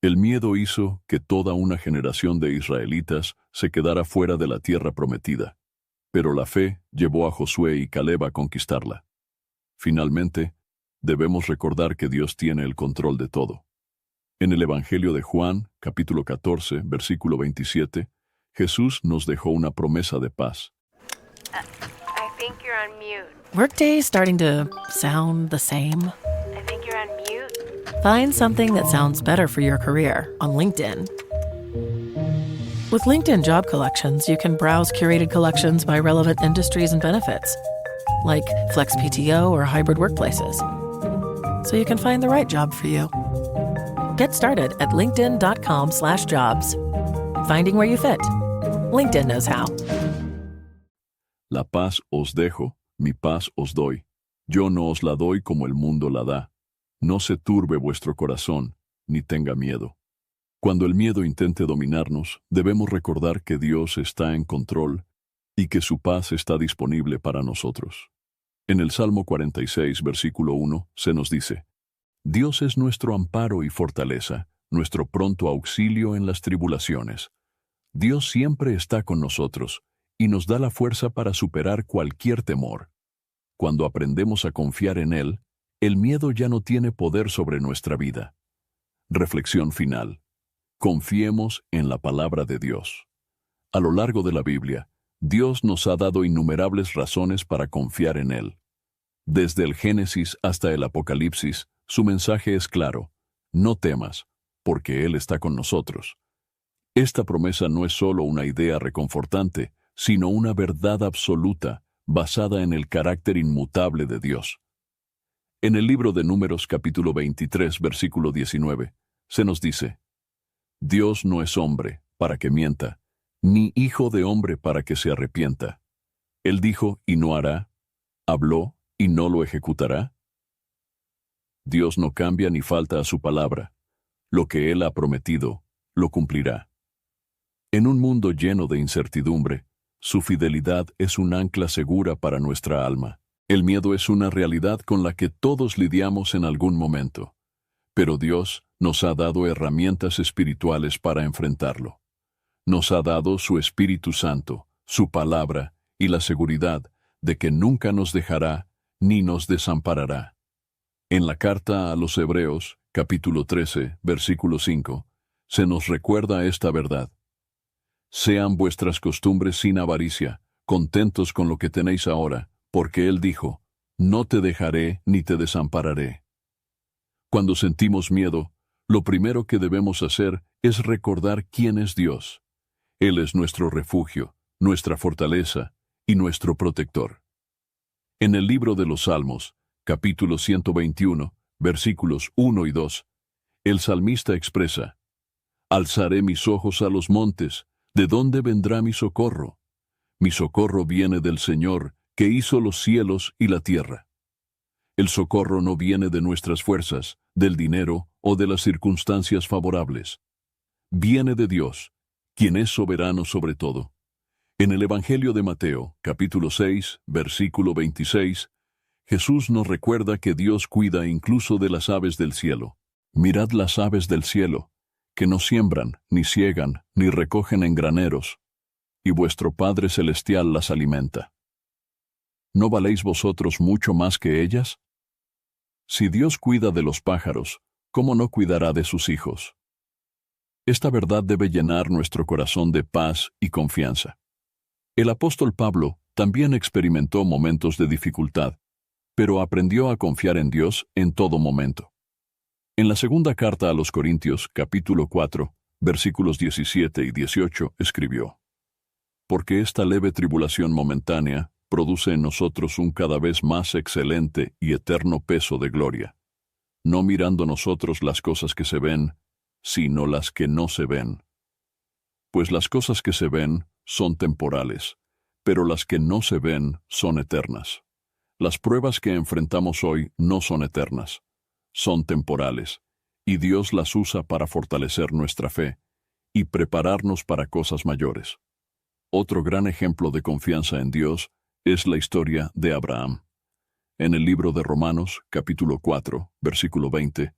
El miedo hizo que toda una generación de israelitas se quedara fuera de la tierra prometida, pero la fe llevó a Josué y Caleb a conquistarla. Finalmente, debemos recordar que Dios tiene el control de todo. En el Evangelio de Juan, capítulo 14, versículo 27, Jesús nos dejó una promesa de paz. I think you're on mute. Workday starting to sound the same? I think you're on mute. Find something that sounds better for your career on LinkedIn. With LinkedIn Job Collections, you can browse curated collections by relevant industries and benefits, like flex PTO or hybrid workplaces, so you can find the right job for you. Get started at linkedin.com/jobs. Finding where you fit. LinkedIn knows how. La paz os dejo, mi paz os doy. Yo no os la doy como el mundo la da. No se turbe vuestro corazón, ni tenga miedo. Cuando el miedo intente dominarnos, debemos recordar que Dios está en control y que su paz está disponible para nosotros. En el Salmo 46, versículo 1, se nos dice: Dios es nuestro amparo y fortaleza, nuestro pronto auxilio en las tribulaciones. Dios siempre está con nosotros y nos da la fuerza para superar cualquier temor. Cuando aprendemos a confiar en Él, el miedo ya no tiene poder sobre nuestra vida. Reflexión final. Confiemos en la palabra de Dios. A lo largo de la Biblia, Dios nos ha dado innumerables razones para confiar en Él. Desde el Génesis hasta el Apocalipsis, su mensaje es claro: no temas, porque Él está con nosotros. Esta promesa no es solo una idea reconfortante, sino una verdad absoluta, basada en el carácter inmutable de Dios. En el libro de Números capítulo 23, versículo 19, se nos dice: Dios no es hombre para que mienta, ni hijo de hombre para que se arrepienta. Él dijo y no hará, habló y no lo ejecutará. Dios no cambia ni falta a su palabra. Lo que Él ha prometido, lo cumplirá. En un mundo lleno de incertidumbre, su fidelidad es un ancla segura para nuestra alma. El miedo es una realidad con la que todos lidiamos en algún momento, pero Dios nos ha dado herramientas espirituales para enfrentarlo. Nos ha dado su Espíritu Santo, su palabra y la seguridad de que nunca nos dejará ni nos desamparará. En la carta a los Hebreos, capítulo 13, versículo 5, se nos recuerda esta verdad. Sean vuestras costumbres sin avaricia, contentos con lo que tenéis ahora, porque Él dijo, no te dejaré ni te desampararé. Cuando sentimos miedo, lo primero que debemos hacer es recordar quién es Dios. Él es nuestro refugio, nuestra fortaleza y nuestro protector. En el libro de los Salmos, capítulo 121, versículos 1 y 2, el salmista expresa, alzaré mis ojos a los montes, ¿de dónde vendrá mi socorro? Mi socorro viene del Señor, que hizo los cielos y la tierra. El socorro no viene de nuestras fuerzas, del dinero o de las circunstancias favorables. Viene de Dios, quien es soberano sobre todo. En el Evangelio de Mateo, capítulo 6, versículo 26, Jesús nos recuerda que Dios cuida incluso de las aves del cielo. Mirad las aves del cielo, que no siembran, ni siegan, ni recogen en graneros, y vuestro Padre Celestial las alimenta. ¿No valéis vosotros mucho más que ellas? Si Dios cuida de los pájaros, ¿cómo no cuidará de sus hijos? Esta verdad debe llenar nuestro corazón de paz y confianza. El apóstol Pablo también experimentó momentos de dificultad, pero aprendió a confiar en Dios en todo momento. En la segunda carta a los Corintios, capítulo 4, versículos 17 y 18, escribió, porque esta leve tribulación momentánea produce en nosotros un cada vez más excelente y eterno peso de gloria, no mirando nosotros las cosas que se ven, sino las que no se ven. Pues las cosas que se ven son temporales, pero las que no se ven son eternas. Las pruebas que enfrentamos hoy no son eternas, son temporales, y Dios las usa para fortalecer nuestra fe y prepararnos para cosas mayores. Otro gran ejemplo de confianza en Dios es la historia de Abraham. En el libro de Romanos, capítulo 4, versículo 20,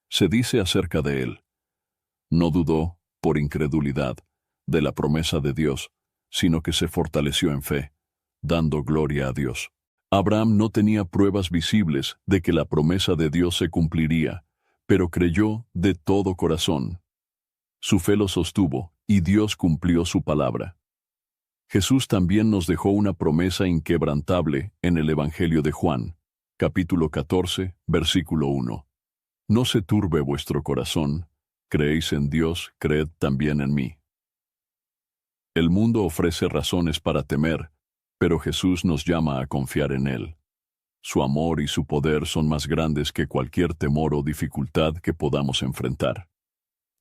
se dice acerca de él, no dudó, por incredulidad, de la promesa de Dios, sino que se fortaleció en fe, dando gloria a Dios. Abraham no tenía pruebas visibles de que la promesa de Dios se cumpliría, pero creyó de todo corazón. Su fe lo sostuvo, y Dios cumplió su palabra. Jesús también nos dejó una promesa inquebrantable en el Evangelio de Juan, capítulo 14, versículo 1. No se turbe vuestro corazón, creéis en Dios, creed también en mí. El mundo ofrece razones para temer, pero Jesús nos llama a confiar en Él. Su amor y su poder son más grandes que cualquier temor o dificultad que podamos enfrentar.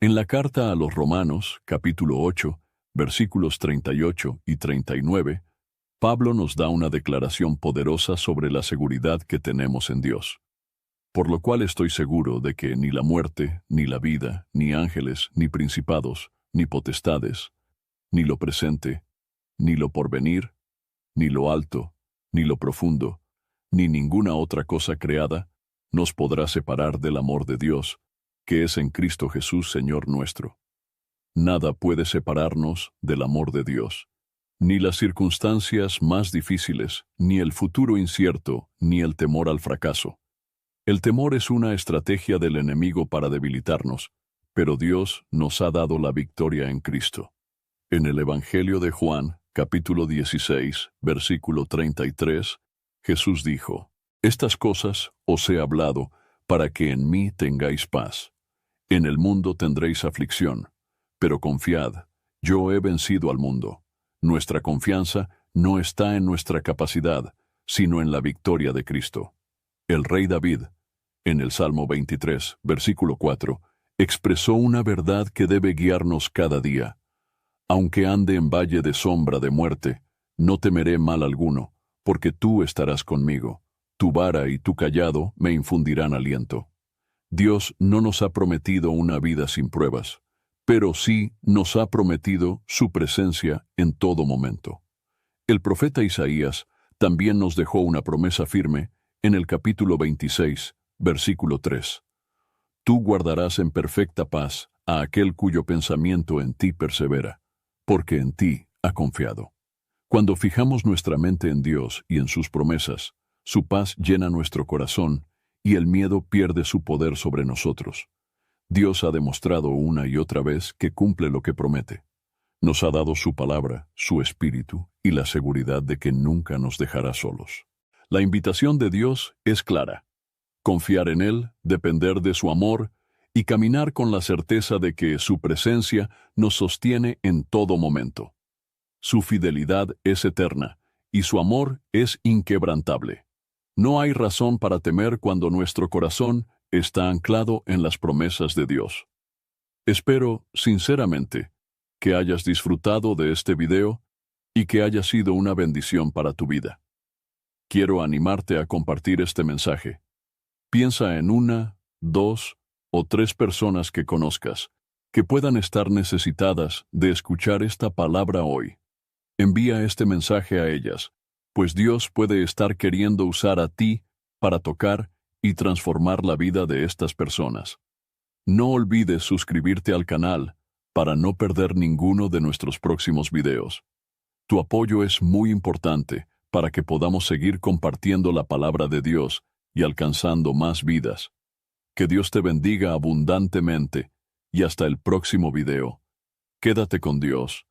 En la carta a los Romanos, capítulo 8, versículos 38 y 39, Pablo nos da una declaración poderosa sobre la seguridad que tenemos en Dios. Por lo cual estoy seguro de que ni la muerte, ni la vida, ni ángeles, ni principados, ni potestades, ni lo presente, ni lo porvenir, ni lo alto, ni lo profundo, ni ninguna otra cosa creada, nos podrá separar del amor de Dios, que es en Cristo Jesús, Señor nuestro. Nada puede separarnos del amor de Dios, ni las circunstancias más difíciles, ni el futuro incierto, ni el temor al fracaso. El temor es una estrategia del enemigo para debilitarnos, pero Dios nos ha dado la victoria en Cristo. En el Evangelio de Juan, capítulo 16, versículo 33, Jesús dijo, estas cosas os he hablado para que en mí tengáis paz. En el mundo tendréis aflicción, pero confiad, yo he vencido al mundo. Nuestra confianza no está en nuestra capacidad, sino en la victoria de Cristo. El rey David, en el Salmo 23, versículo 4, expresó una verdad que debe guiarnos cada día. Aunque ande en valle de sombra de muerte, no temeré mal alguno, porque tú estarás conmigo. Tu vara y tu cayado me infundirán aliento. Dios no nos ha prometido una vida sin pruebas, pero sí nos ha prometido su presencia en todo momento. El profeta Isaías también nos dejó una promesa firme en el capítulo 26, versículo 3. Tú guardarás en perfecta paz a aquel cuyo pensamiento en ti persevera, porque en ti ha confiado. Cuando fijamos nuestra mente en Dios y en sus promesas, su paz llena nuestro corazón y el miedo pierde su poder sobre nosotros. Dios ha demostrado una y otra vez que cumple lo que promete. Nos ha dado su palabra, su espíritu y la seguridad de que nunca nos dejará solos. La invitación de Dios es clara: confiar en Él, depender de su amor y caminar con la certeza de que su presencia nos sostiene en todo momento. Su fidelidad es eterna y su amor es inquebrantable. No hay razón para temer cuando nuestro corazón está anclado en las promesas de Dios. Espero, sinceramente, que hayas disfrutado de este video y que haya sido una bendición para tu vida. Quiero animarte a compartir este mensaje. Piensa en 1, 2 o 3 personas que conozcas que puedan estar necesitadas de escuchar esta palabra hoy. Envía este mensaje a ellas, pues Dios puede estar queriendo usar a ti para tocar y transformar la vida de estas personas. No olvides suscribirte al canal para no perder ninguno de nuestros próximos videos. Tu apoyo es muy importante para que podamos seguir compartiendo la palabra de Dios y alcanzando más vidas. Que Dios te bendiga abundantemente y hasta el próximo video. Quédate con Dios